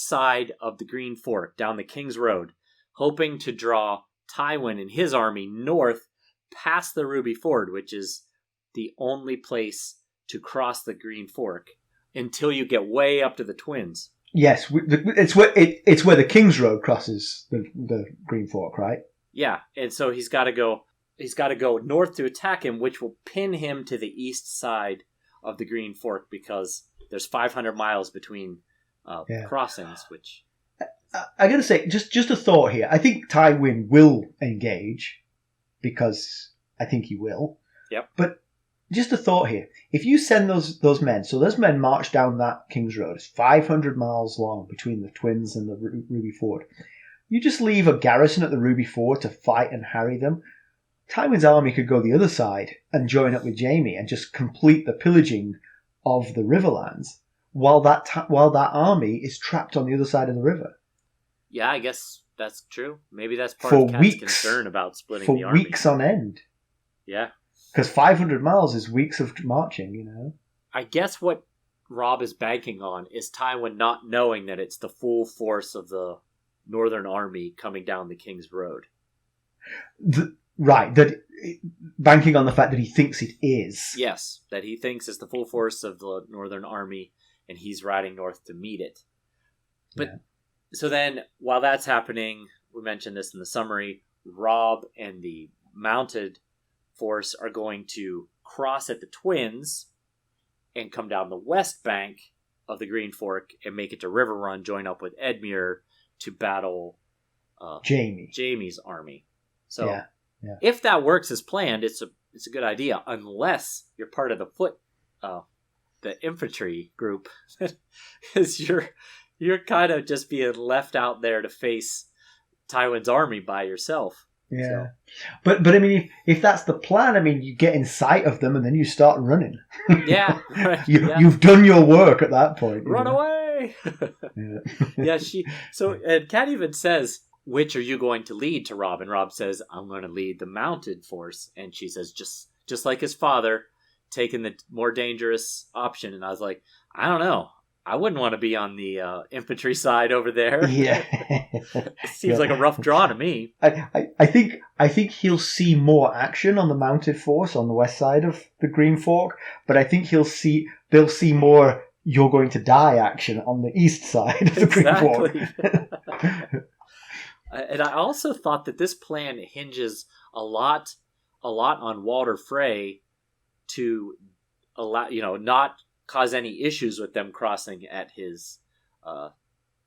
side of the Green Fork, down the King's Road, hoping to draw Tywin and his army north past the Ruby Ford, which is the only place to cross the Green Fork until you get way up to the Twins. Yes, it's where the King's Road crosses the Green Fork, right? Yeah, and so he's got to go north to attack him, which will pin him to the east side of the Green Fork because there's 500 miles between crossings. Which I got to say, just a thought here. I think Tywin will engage because I think he will. Yep. But just a thought here. If you send those men, so those men march down that King's Road. It's 500 miles long between the Twins and the Ruby Ford. You just leave a garrison at the Ruby Ford to fight and harry them. Tywin's army could go the other side and join up with Jaime and just complete the pillaging of the Riverlands while that army is trapped on the other side of the river. Yeah, I guess that's true. Maybe that's part of Kat's concern about splitting the army. For weeks on end. Yeah. Because 500 miles is weeks of marching, you know. I guess what Robb is banking on is Tywin not knowing that it's the full force of the Northern Army coming down the King's Road. Right, that banking on the fact that he thinks it is. Yes, that he thinks it's the full force of the Northern Army, and he's riding north to meet it. But So then, while that's happening, we mentioned this in the summary, Robb and the mounted force are going to cross at the Twins and come down the west bank of the Green Fork and make it to Riverrun, join up with Edmure to battle Jaime's army. So if that works as planned, it's a good idea, unless you're part of the infantry group, because you're kind of just being left out there to face Tywin's army by yourself. Yeah, so. But I mean, if that's the plan, I mean, you get in sight of them and then you start running. Yeah, right. You've done your work at that point. Run away. And Kat even says, "Which are you going to lead?" to Robb, and Robb says, "I'm going to lead the mounted force," and she says, "Just like his father, taking the more dangerous option." And I was like, I don't know. I wouldn't want to be on the infantry side over there. Yeah, it seems like a rough draw to me. I think he'll see more action on the mounted force on the west side of the Green Fork, but I think they'll see more "you're going to die" action on the east side of the Green Fork. And I also thought that this plan hinges a lot on Walder Frey to allow, not cause any issues with them crossing at his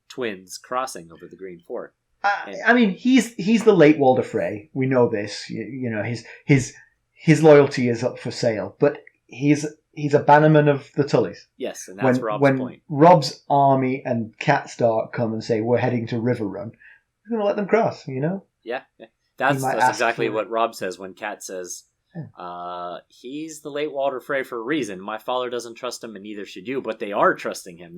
twins crossing over the Green Fork. I mean, he's the late Walder Frey. We know this. You know, his loyalty is up for sale, but he's a bannerman of the Tullys. Yes, and that's Robb's point. When Robb's army and Cat Stark come and say, we're heading to River Run, he's going to let them cross, you know? Yeah. That's exactly what Robb says when Cat says, he's the late Walder Frey for a reason. My father doesn't trust him, and neither should you, but they are trusting him.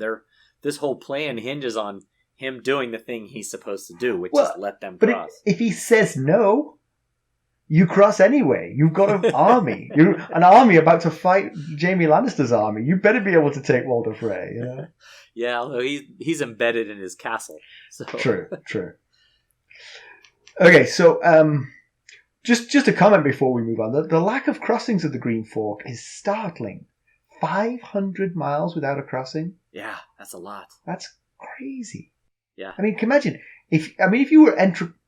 This whole plan hinges on him doing the thing he's supposed to do, which is let them cross. But if he says no, you cross anyway. You've got an army. You're an army about to fight Jaime Lannister's army. You better be able to take Walder Frey, you know? Yeah, although he's embedded in his castle. So. True. Okay, so just a comment before we move on. The lack of crossings of the Green Fork is startling. 500 miles without a crossing? Yeah, that's a lot. That's crazy. Yeah. I mean, imagine if you were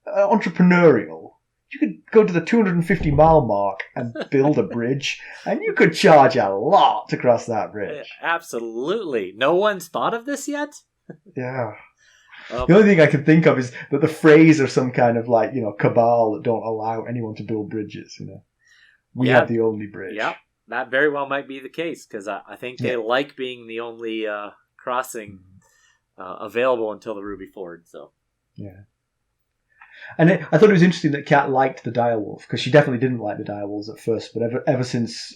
entrepreneurial, you could go to the 250-mile mark and build a bridge, and you could charge a lot to cross that bridge. Absolutely. No one's thought of this yet? Yeah. The only thing I can think of is that the Freys are some kind of cabal that don't allow anyone to build bridges. You know, we have the only bridge. Yeah, that very well might be the case because I think they like being the only crossing available until the Ruby Ford. So yeah. And I thought it was interesting that Kat liked the direwolf because she definitely didn't like the direwolves at first, but ever since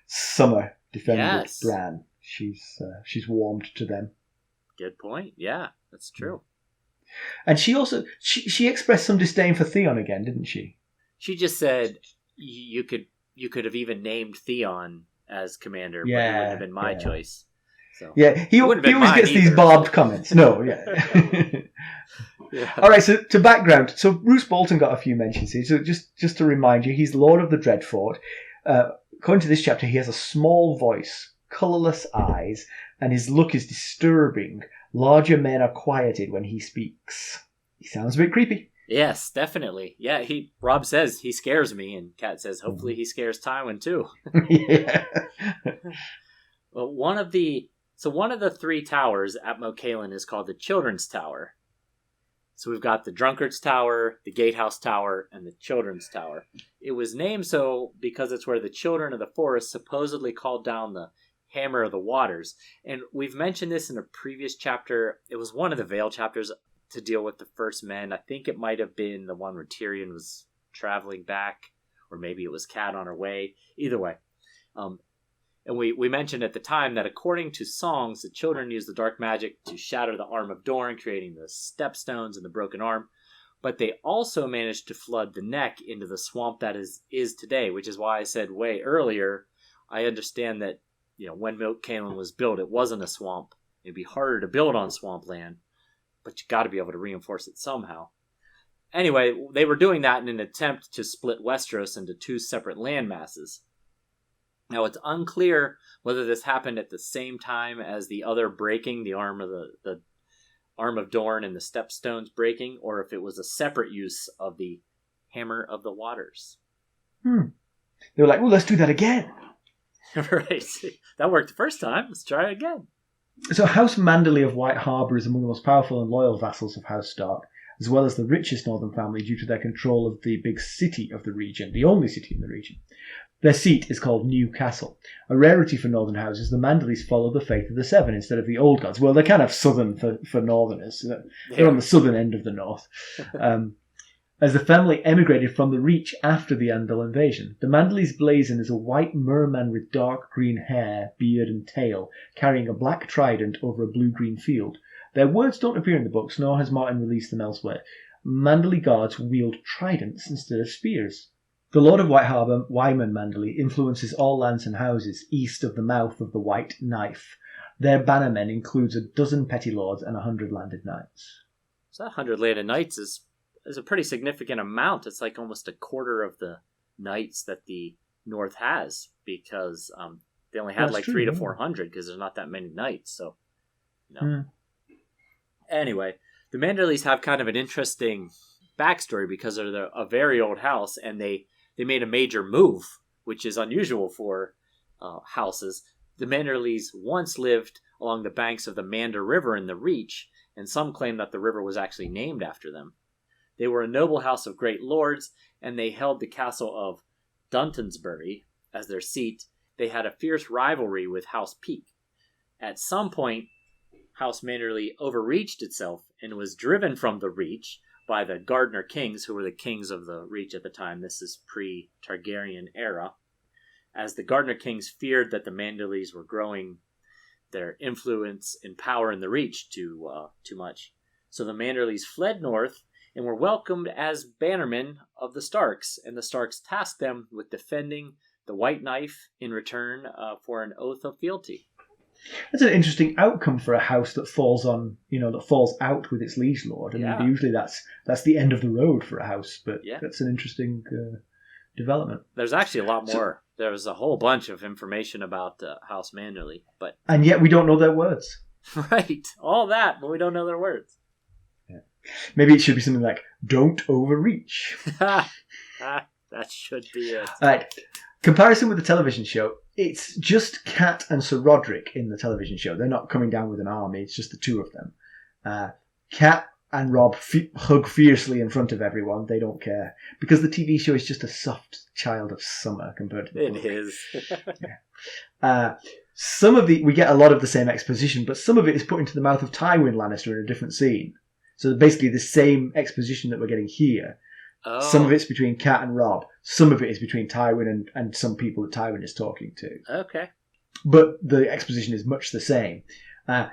Summer defended Bran, she's warmed to them. Good point. Yeah, that's true. And she also she expressed some disdain for Theon again, didn't she? She just said you could have even named Theon as commander, but it wouldn't have been my choice. So he always gets these barbed comments. No, yeah. All right, so to background, so Roose Bolton got a few mentions here. So just to remind you, he's Lord of the Dreadfort. According to this chapter, he has a small voice, colourless eyes, and his look is disturbing. Larger men are quieted when he speaks. He sounds a bit creepy. Yes, definitely. Yeah, Robb says he scares me, and Kat says hopefully he scares Tywin too. Yeah. Well, one of the three towers at Moat Cailin is called the Children's Tower. So we've got the Drunkard's Tower, the Gatehouse Tower, and the Children's Tower. It was named so because it's where the children of the forest supposedly called down the Hammer of the Waters. And we've mentioned this in a previous chapter. It was one of the Vale chapters to deal with the First Men. I think it might have been the one where Tyrion was traveling back, or maybe it was Kat on her way. Either way. And we mentioned at the time that according to songs, the children used the dark magic to shatter the arm of Dorne, creating the stepstones and the broken arm. But they also managed to flood the neck into the swamp that is today, which is why I said way earlier, I understand that when Moat Cailin was built, it wasn't a swamp. It'd be harder to build on swampland, but you got to be able to reinforce it somehow. Anyway, they were doing that in an attempt to split Westeros into two separate land masses. Now, it's unclear whether this happened at the same time as the other breaking, the arm of the arm of Dorne and the stepstones breaking, or if it was a separate use of the Hammer of the Waters. They were like, well, let's do that again. Right. That worked the first time. Let's try it again. So House Mandalay of White Harbour is among the most powerful and loyal vassals of House Stark, as well as the richest northern family due to their control of the big city of the region, the only city in the region. Their seat is called New Castle. A rarity for northern houses, the Mandalays follow the faith of the Seven instead of the Old Gods. Well, they're kind of southern for northerners. They're on the southern end of the north. As the family emigrated from the Reach after the Andal invasion, the Mandalays' blazon is a white merman with dark green hair, beard and tail, carrying a black trident over a blue-green field. Their words don't appear in the books, nor has Martin released them elsewhere. Mandalay guards wield tridents instead of spears. The Lord of White Harbour, Wyman Mandalay, influences all lands and houses east of the mouth of the White Knife. Their bannermen includes 12 petty lords and 100 landed knights. So that 100 landed knights is a pretty significant amount. It's like almost a quarter of the knights that the North has, because they only had 300 to 400 because there's not that many knights. So, Anyway, the Mandalays have kind of an interesting backstory because they're a very old house, and they made a major move, which is unusual for houses. The Mandalays once lived along the banks of the Mander River in the Reach, and some claim that the river was actually named after them. They were a noble house of great lords, and they held the castle of Duntonsbury as their seat. They had a fierce rivalry with House Peak. At some point, House Manderley overreached itself and was driven from the Reach by the Gardner Kings, who were the kings of the Reach at the time. This is pre-Targaryen era. As the Gardner Kings feared that the Manderleys were growing their influence and power in the Reach too much. So the Manderleys fled north and were welcomed as bannermen of the Starks, and the Starks tasked them with defending the White Knife in return for an oath of fealty. That's an interesting outcome for a house that falls out with its liege lord. I mean, usually that's the end of the road for a house, but that's an interesting development. There's actually a lot more. There was a whole bunch of information about House Manderley, and yet we don't know their words. Right, all that, but we don't know their words. Yeah. Maybe it should be something like "Don't overreach." That should be it. All right. Comparison with the television show, it's just Cat and Sir Roderick in the television show. They're not coming down with an army, it's just the two of them. Cat and Robb hug fiercely in front of everyone. They don't care. Because the TV show is just a soft child of summer compared to the book. It is. We get a lot of the same exposition, but some of it is put into the mouth of Tywin Lannister in a different scene. So basically the same exposition that we're getting here. Oh. Some of it's between Cat and Robb. Some of it is between Tywin and some people that Tywin is talking to. Okay. But the exposition is much the same.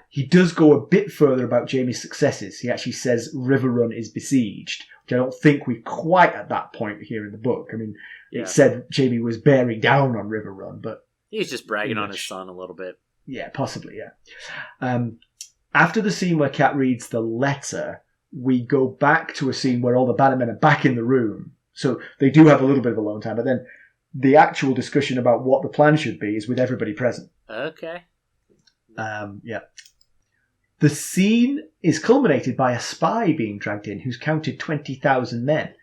He does go a bit further about Jaime's successes. He actually says River Run is besieged, which I don't think we're quite at that point here in the book. I mean, it said Jaime was bearing down on River Run, but... He's just bragging on his son a little bit. Yeah, possibly, yeah. After the scene where Cat reads the letter, we go back to a scene where all the bannermen are back in the room. So they do have a little bit of alone time, but then the actual discussion about what the plan should be is with everybody present. Okay. Yeah. The scene is culminated by a spy being dragged in who's counted 20,000 men.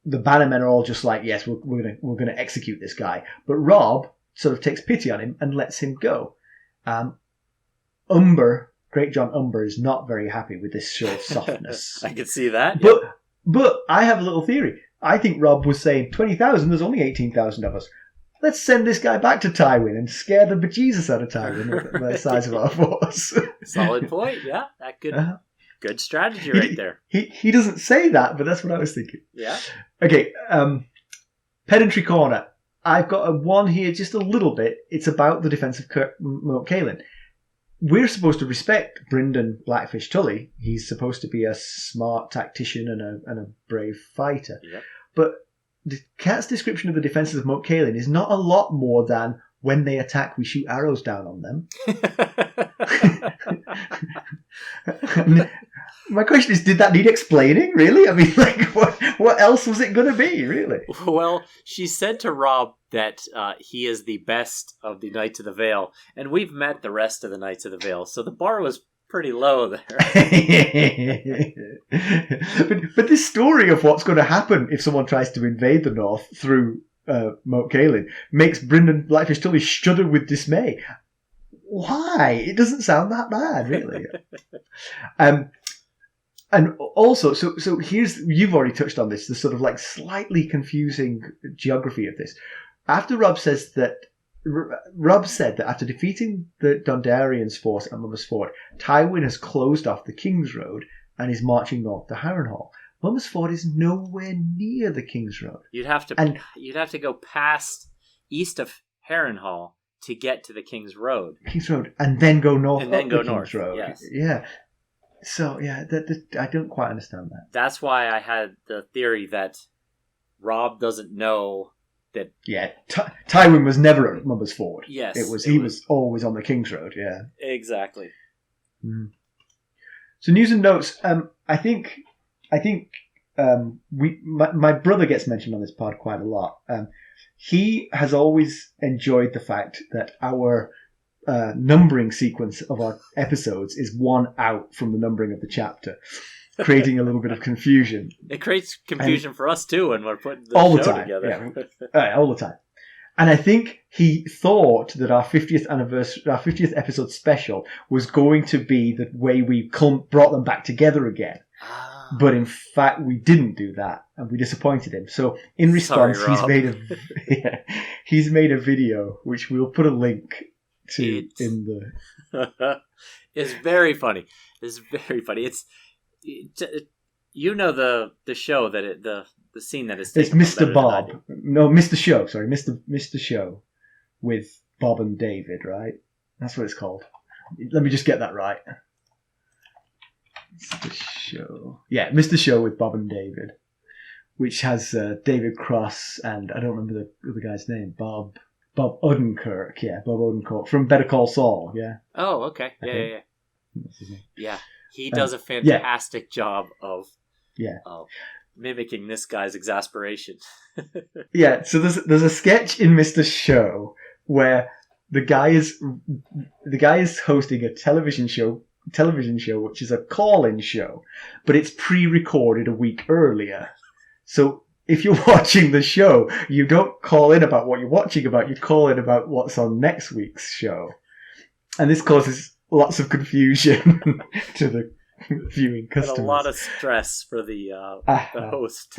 The bannermen are all just like, yes, we're gonna execute this guy. But Robb sort of takes pity on him and lets him go. Great John Umber is not very happy with this show of softness. I can see that. But I have a little theory. I think Robb was saying, 20,000, there's only 18,000 of us. Let's send this guy back to Tywin and scare the bejesus out of Tywin with the size of our force. Solid point, yeah. That good strategy right there. He doesn't say that, but that's what I was thinking. Yeah. Okay, pedantry corner. I've got a one here just a little bit. It's about the defense of Moat Cailin. We're supposed to respect Brynden Blackfish Tully. He's supposed to be a smart tactician and a brave fighter. Yep. But the Cat's description of the defences of Moat Cailin is not a lot more than when they attack, we shoot arrows down on them. My question is, did that need explaining, really? I mean, like, what else was it going to be, really? Well, she said to Robb that he is the best of the Knights of the Vale, and we've met the rest of the Knights of the Vale, so the bar was pretty low there. but this story of what's going to happen if someone tries to invade the North through Moat Cailin makes Brynden Blackfish Tully shudder with dismay. Why? It doesn't sound that bad, really. And also, so here's, you've already touched on this, the sort of like slightly confusing geography of this. After Robb said that after defeating the Dondarrion's force at Mummer's Ford, Tywin has closed off the King's Road and is marching north to Harrenhal. Mummer's Ford is nowhere near the King's Road. You'd have to go past east of Harrenhal to get to the King's Road. King's Road, and then go north and then up go the north. King's Road. Yes. Yeah. So, yeah, I don't quite understand that. That's why I had the theory that Robb doesn't know that... Yeah, Tywin was never at Mummer's Ford. Yes. He was always on the King's Road, yeah. Exactly. Mm. So, news and notes. I think my brother gets mentioned on this pod quite a lot. He has always enjoyed the fact that our numbering sequence of our episodes is one out from the numbering of the chapter, creating a little bit of confusion. It creates confusion for us too when we're putting the show together. Yeah. All the time. And I think he thought that our 50th anniversary, our 50th episode special was going to be the way we brought them back together again. But in fact, we didn't do that, and we disappointed him. So in response, he's made a video, which we'll put a link to in the... It's very funny. It's very funny. You know the show that the scene that is taken. It's Mr. Bob. No, Mr. Show. Sorry, Mr. Show with Bob and David. Right, that's what it's called. Let me just get that right. Mr. Show. Yeah, Mr. Show with Bob and David, which has David Cross and I don't remember the other guy's name. Bob Odenkirk. Yeah, Bob Odenkirk from Better Call Saul. Yeah. Oh, okay. Yeah. That's his name. Yeah, he does a fantastic job of mimicking this guy's exasperation. Yeah, so there's a sketch in Mr. Show where the guy is hosting a television show which is a call-in show, but it's pre-recorded a week earlier. So if you're watching the show, you don't call in about what you're watching about, you call in about what's on next week's show. And this causes lots of confusion to the viewing customers. And a lot of stress for the host.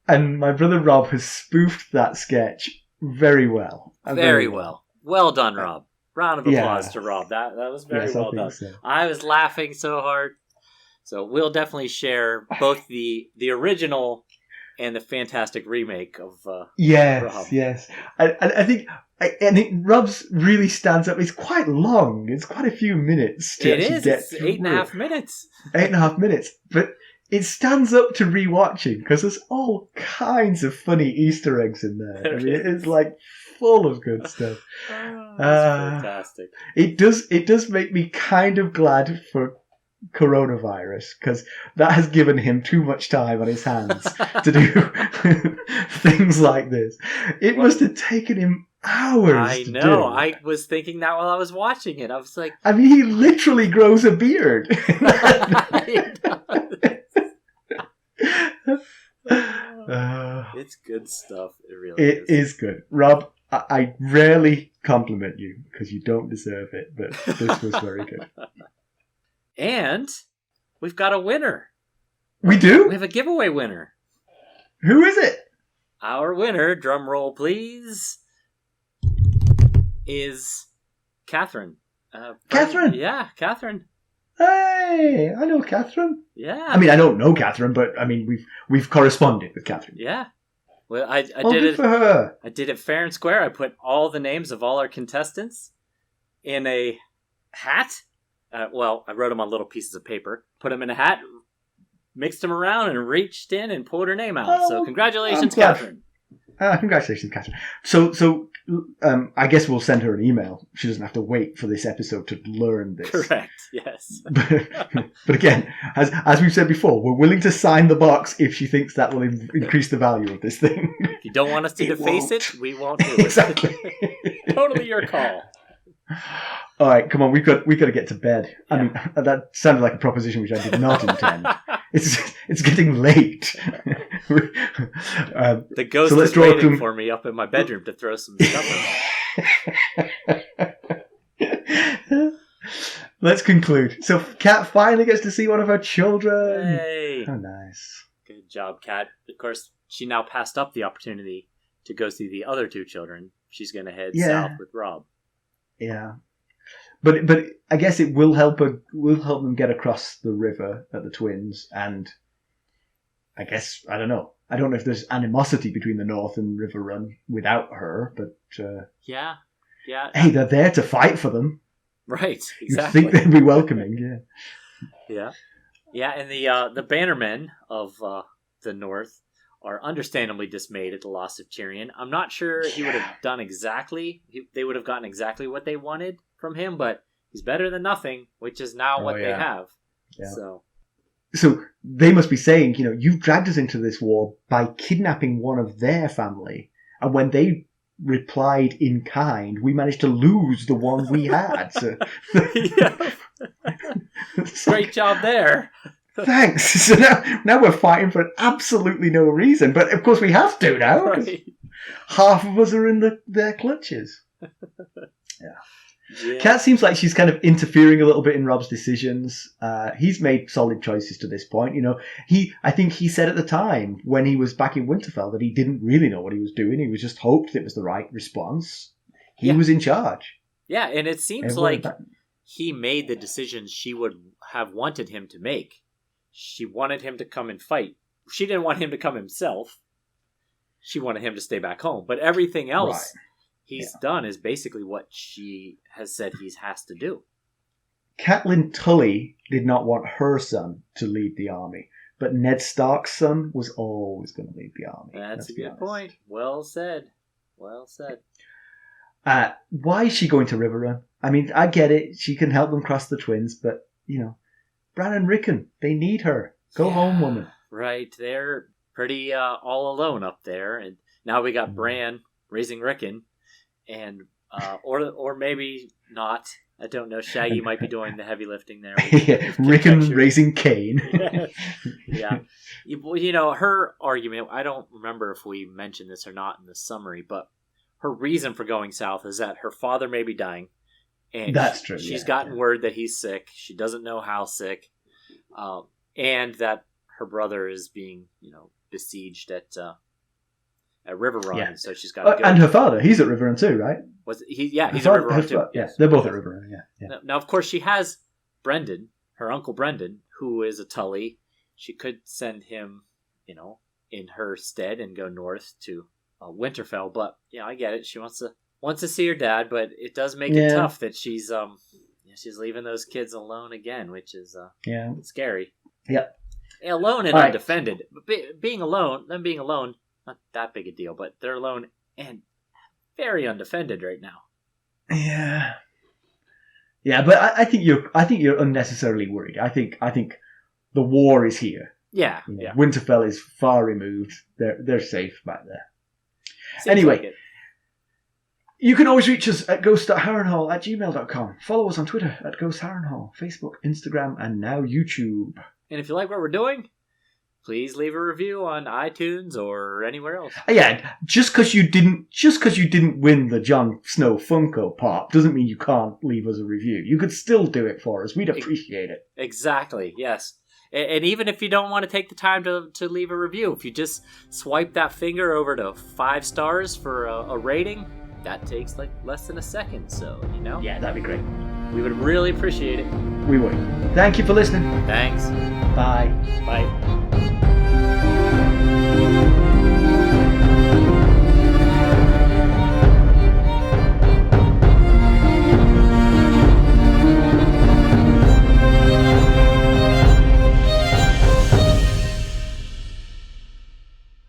And my brother Rob has spoofed that sketch very well. Very well. Well done, Rob. Round of applause to Rob. That was very well done. So. I was laughing so hard. So we'll definitely share both the original and the fantastic remake of Rob. Yes. I think Rob's really stands up. It's quite long. It's quite a few minutes to get through. It's 8.5 minutes. 8.5 minutes. But it stands up to rewatching because there's all kinds of funny Easter eggs in there. I mean, it's like full of good stuff. That's fantastic. It does make me kind of glad for coronavirus because that has given him too much time on his hands to do things like this. It must have taken him hours. I know. I was thinking that while I was watching it. I was like, I mean, he literally grows a beard. It's good stuff. It really is. It is good. Rob, I rarely compliment you because you don't deserve it, but this was very good. And we've got a winner. We do? We have a giveaway winner. Who is it? Our winner, drum roll please, is Catherine. Catherine? Yeah, Catherine. Hey, I know Catherine. Yeah. I mean, I don't know Catherine, but I mean, we've corresponded with Catherine. Yeah. Well, I did good it for her. I did it fair and square. I put all the names of all our contestants in a hat. I wrote them on little pieces of paper, put them in a hat, mixed them around, and reached in and pulled her name out. So congratulations, Catherine. Congratulations, Catherine. So I guess we'll send her an email. She doesn't have to wait for this episode to learn this. Correct, yes. But again, as we've said before, we're willing to sign the box if she thinks that will increase the value of this thing. If you don't want us to deface it, we won't do it. Exactly. Totally your call. All right, come on. We've got to get to bed. Yeah. I mean, that sounded like a proposition which I did not intend. It's getting late. The ghost is waiting for me up in my bedroom to throw some stuff in. Let's conclude. So, Kat finally gets to see one of her children. Hey! Oh, nice. Good job, Kat. Of course, she now passed up the opportunity to go see the other two children. She's going to head south with Rob. Yeah, but I guess it will help them get across the river at the Twins, and I guess I don't know if there's animosity between the North and River Run without her, but yeah. Hey, they're there to fight for them, right? Exactly. You think they'd be welcoming, yeah, and the bannermen of the North are understandably dismayed at the loss of Tyrion. I'm not sure he would have done they would have gotten exactly what they wanted from him, but he's better than nothing, which is now what they have. Yeah. So they must be saying, you've dragged us into this war by kidnapping one of their family, and when they replied in kind, we managed to lose the one we had. So... Great job there. Thanks. So now we're fighting for absolutely no reason, but of course we have to now. Right. Half of us are in their clutches. Yeah. Kat seems like she's kind of interfering a little bit in Robb's decisions. He's made solid choices to this point. You know, I think he said at the time when he was back in Winterfell that he didn't really know what he was doing. He was just hoped it was the right response. He was in charge. Yeah, and it seems like he made the decisions she would have wanted him to make. She wanted him to come and fight. She didn't want him to come himself. She wanted him to stay back home. But everything else he's done is basically what she has said he has to do. Catelyn Tully did not want her son to lead the army, but Ned Stark's son was always going to lead the army. That's a good point. Well said. Well said. Why is she going to Riverrun? I mean, I get it. She can help them cross the Twins, but, you know, Bran and Rickon, they need her. Go home, woman. Right. They're pretty all alone up there. And now we got Bran raising Rickon. And or maybe not. I don't know. Shaggy might be doing the heavy lifting there. Rickon raising Cain. Yeah. You know, her argument, I don't remember if we mentioned this or not in the summary, but her reason for going south is that her father may be dying. And that's true. She's gotten word that he's sick. She doesn't know how sick. And that her brother is being, you know, besieged at Riverrun. Yeah. So she's got to go. And her father, he's at Riverrun too, right? He's at Riverrun too. Yeah, they're both at Riverrun, yeah. Now, of course, she has Brynden, her uncle Brynden, who is a Tully. She could send him, you know, in her stead and go north to Winterfell. But, you know, I get it. She wants to see her dad, but it does make it tough that she's leaving those kids alone again, which is scary. Yeah. Alone and undefended. But being alone, not that big a deal, but they're alone and very undefended right now. Yeah. Yeah, but I think you're unnecessarily worried. I think the war is here. Yeah. You know, Winterfell is far removed. They're safe back there. Seems anyway, like you can always reach us at ghost.harrenhall@gmail.com. Follow us on Twitter at @GhostHarrenhall, Facebook, Instagram, and now YouTube. And if you like what we're doing, please leave a review on iTunes or anywhere else. Yeah, just because you didn't win the Jon Snow Funko Pop doesn't mean you can't leave us a review. You could still do it for us. We'd appreciate it. Exactly. Yes. And even if you don't want to take the time to leave a review, if you just swipe that finger over to 5 stars for a rating, that takes like less than a second. So, you know. Yeah, that'd be great. We would really appreciate it. We would. Thank you for listening. Thanks. Bye. Bye.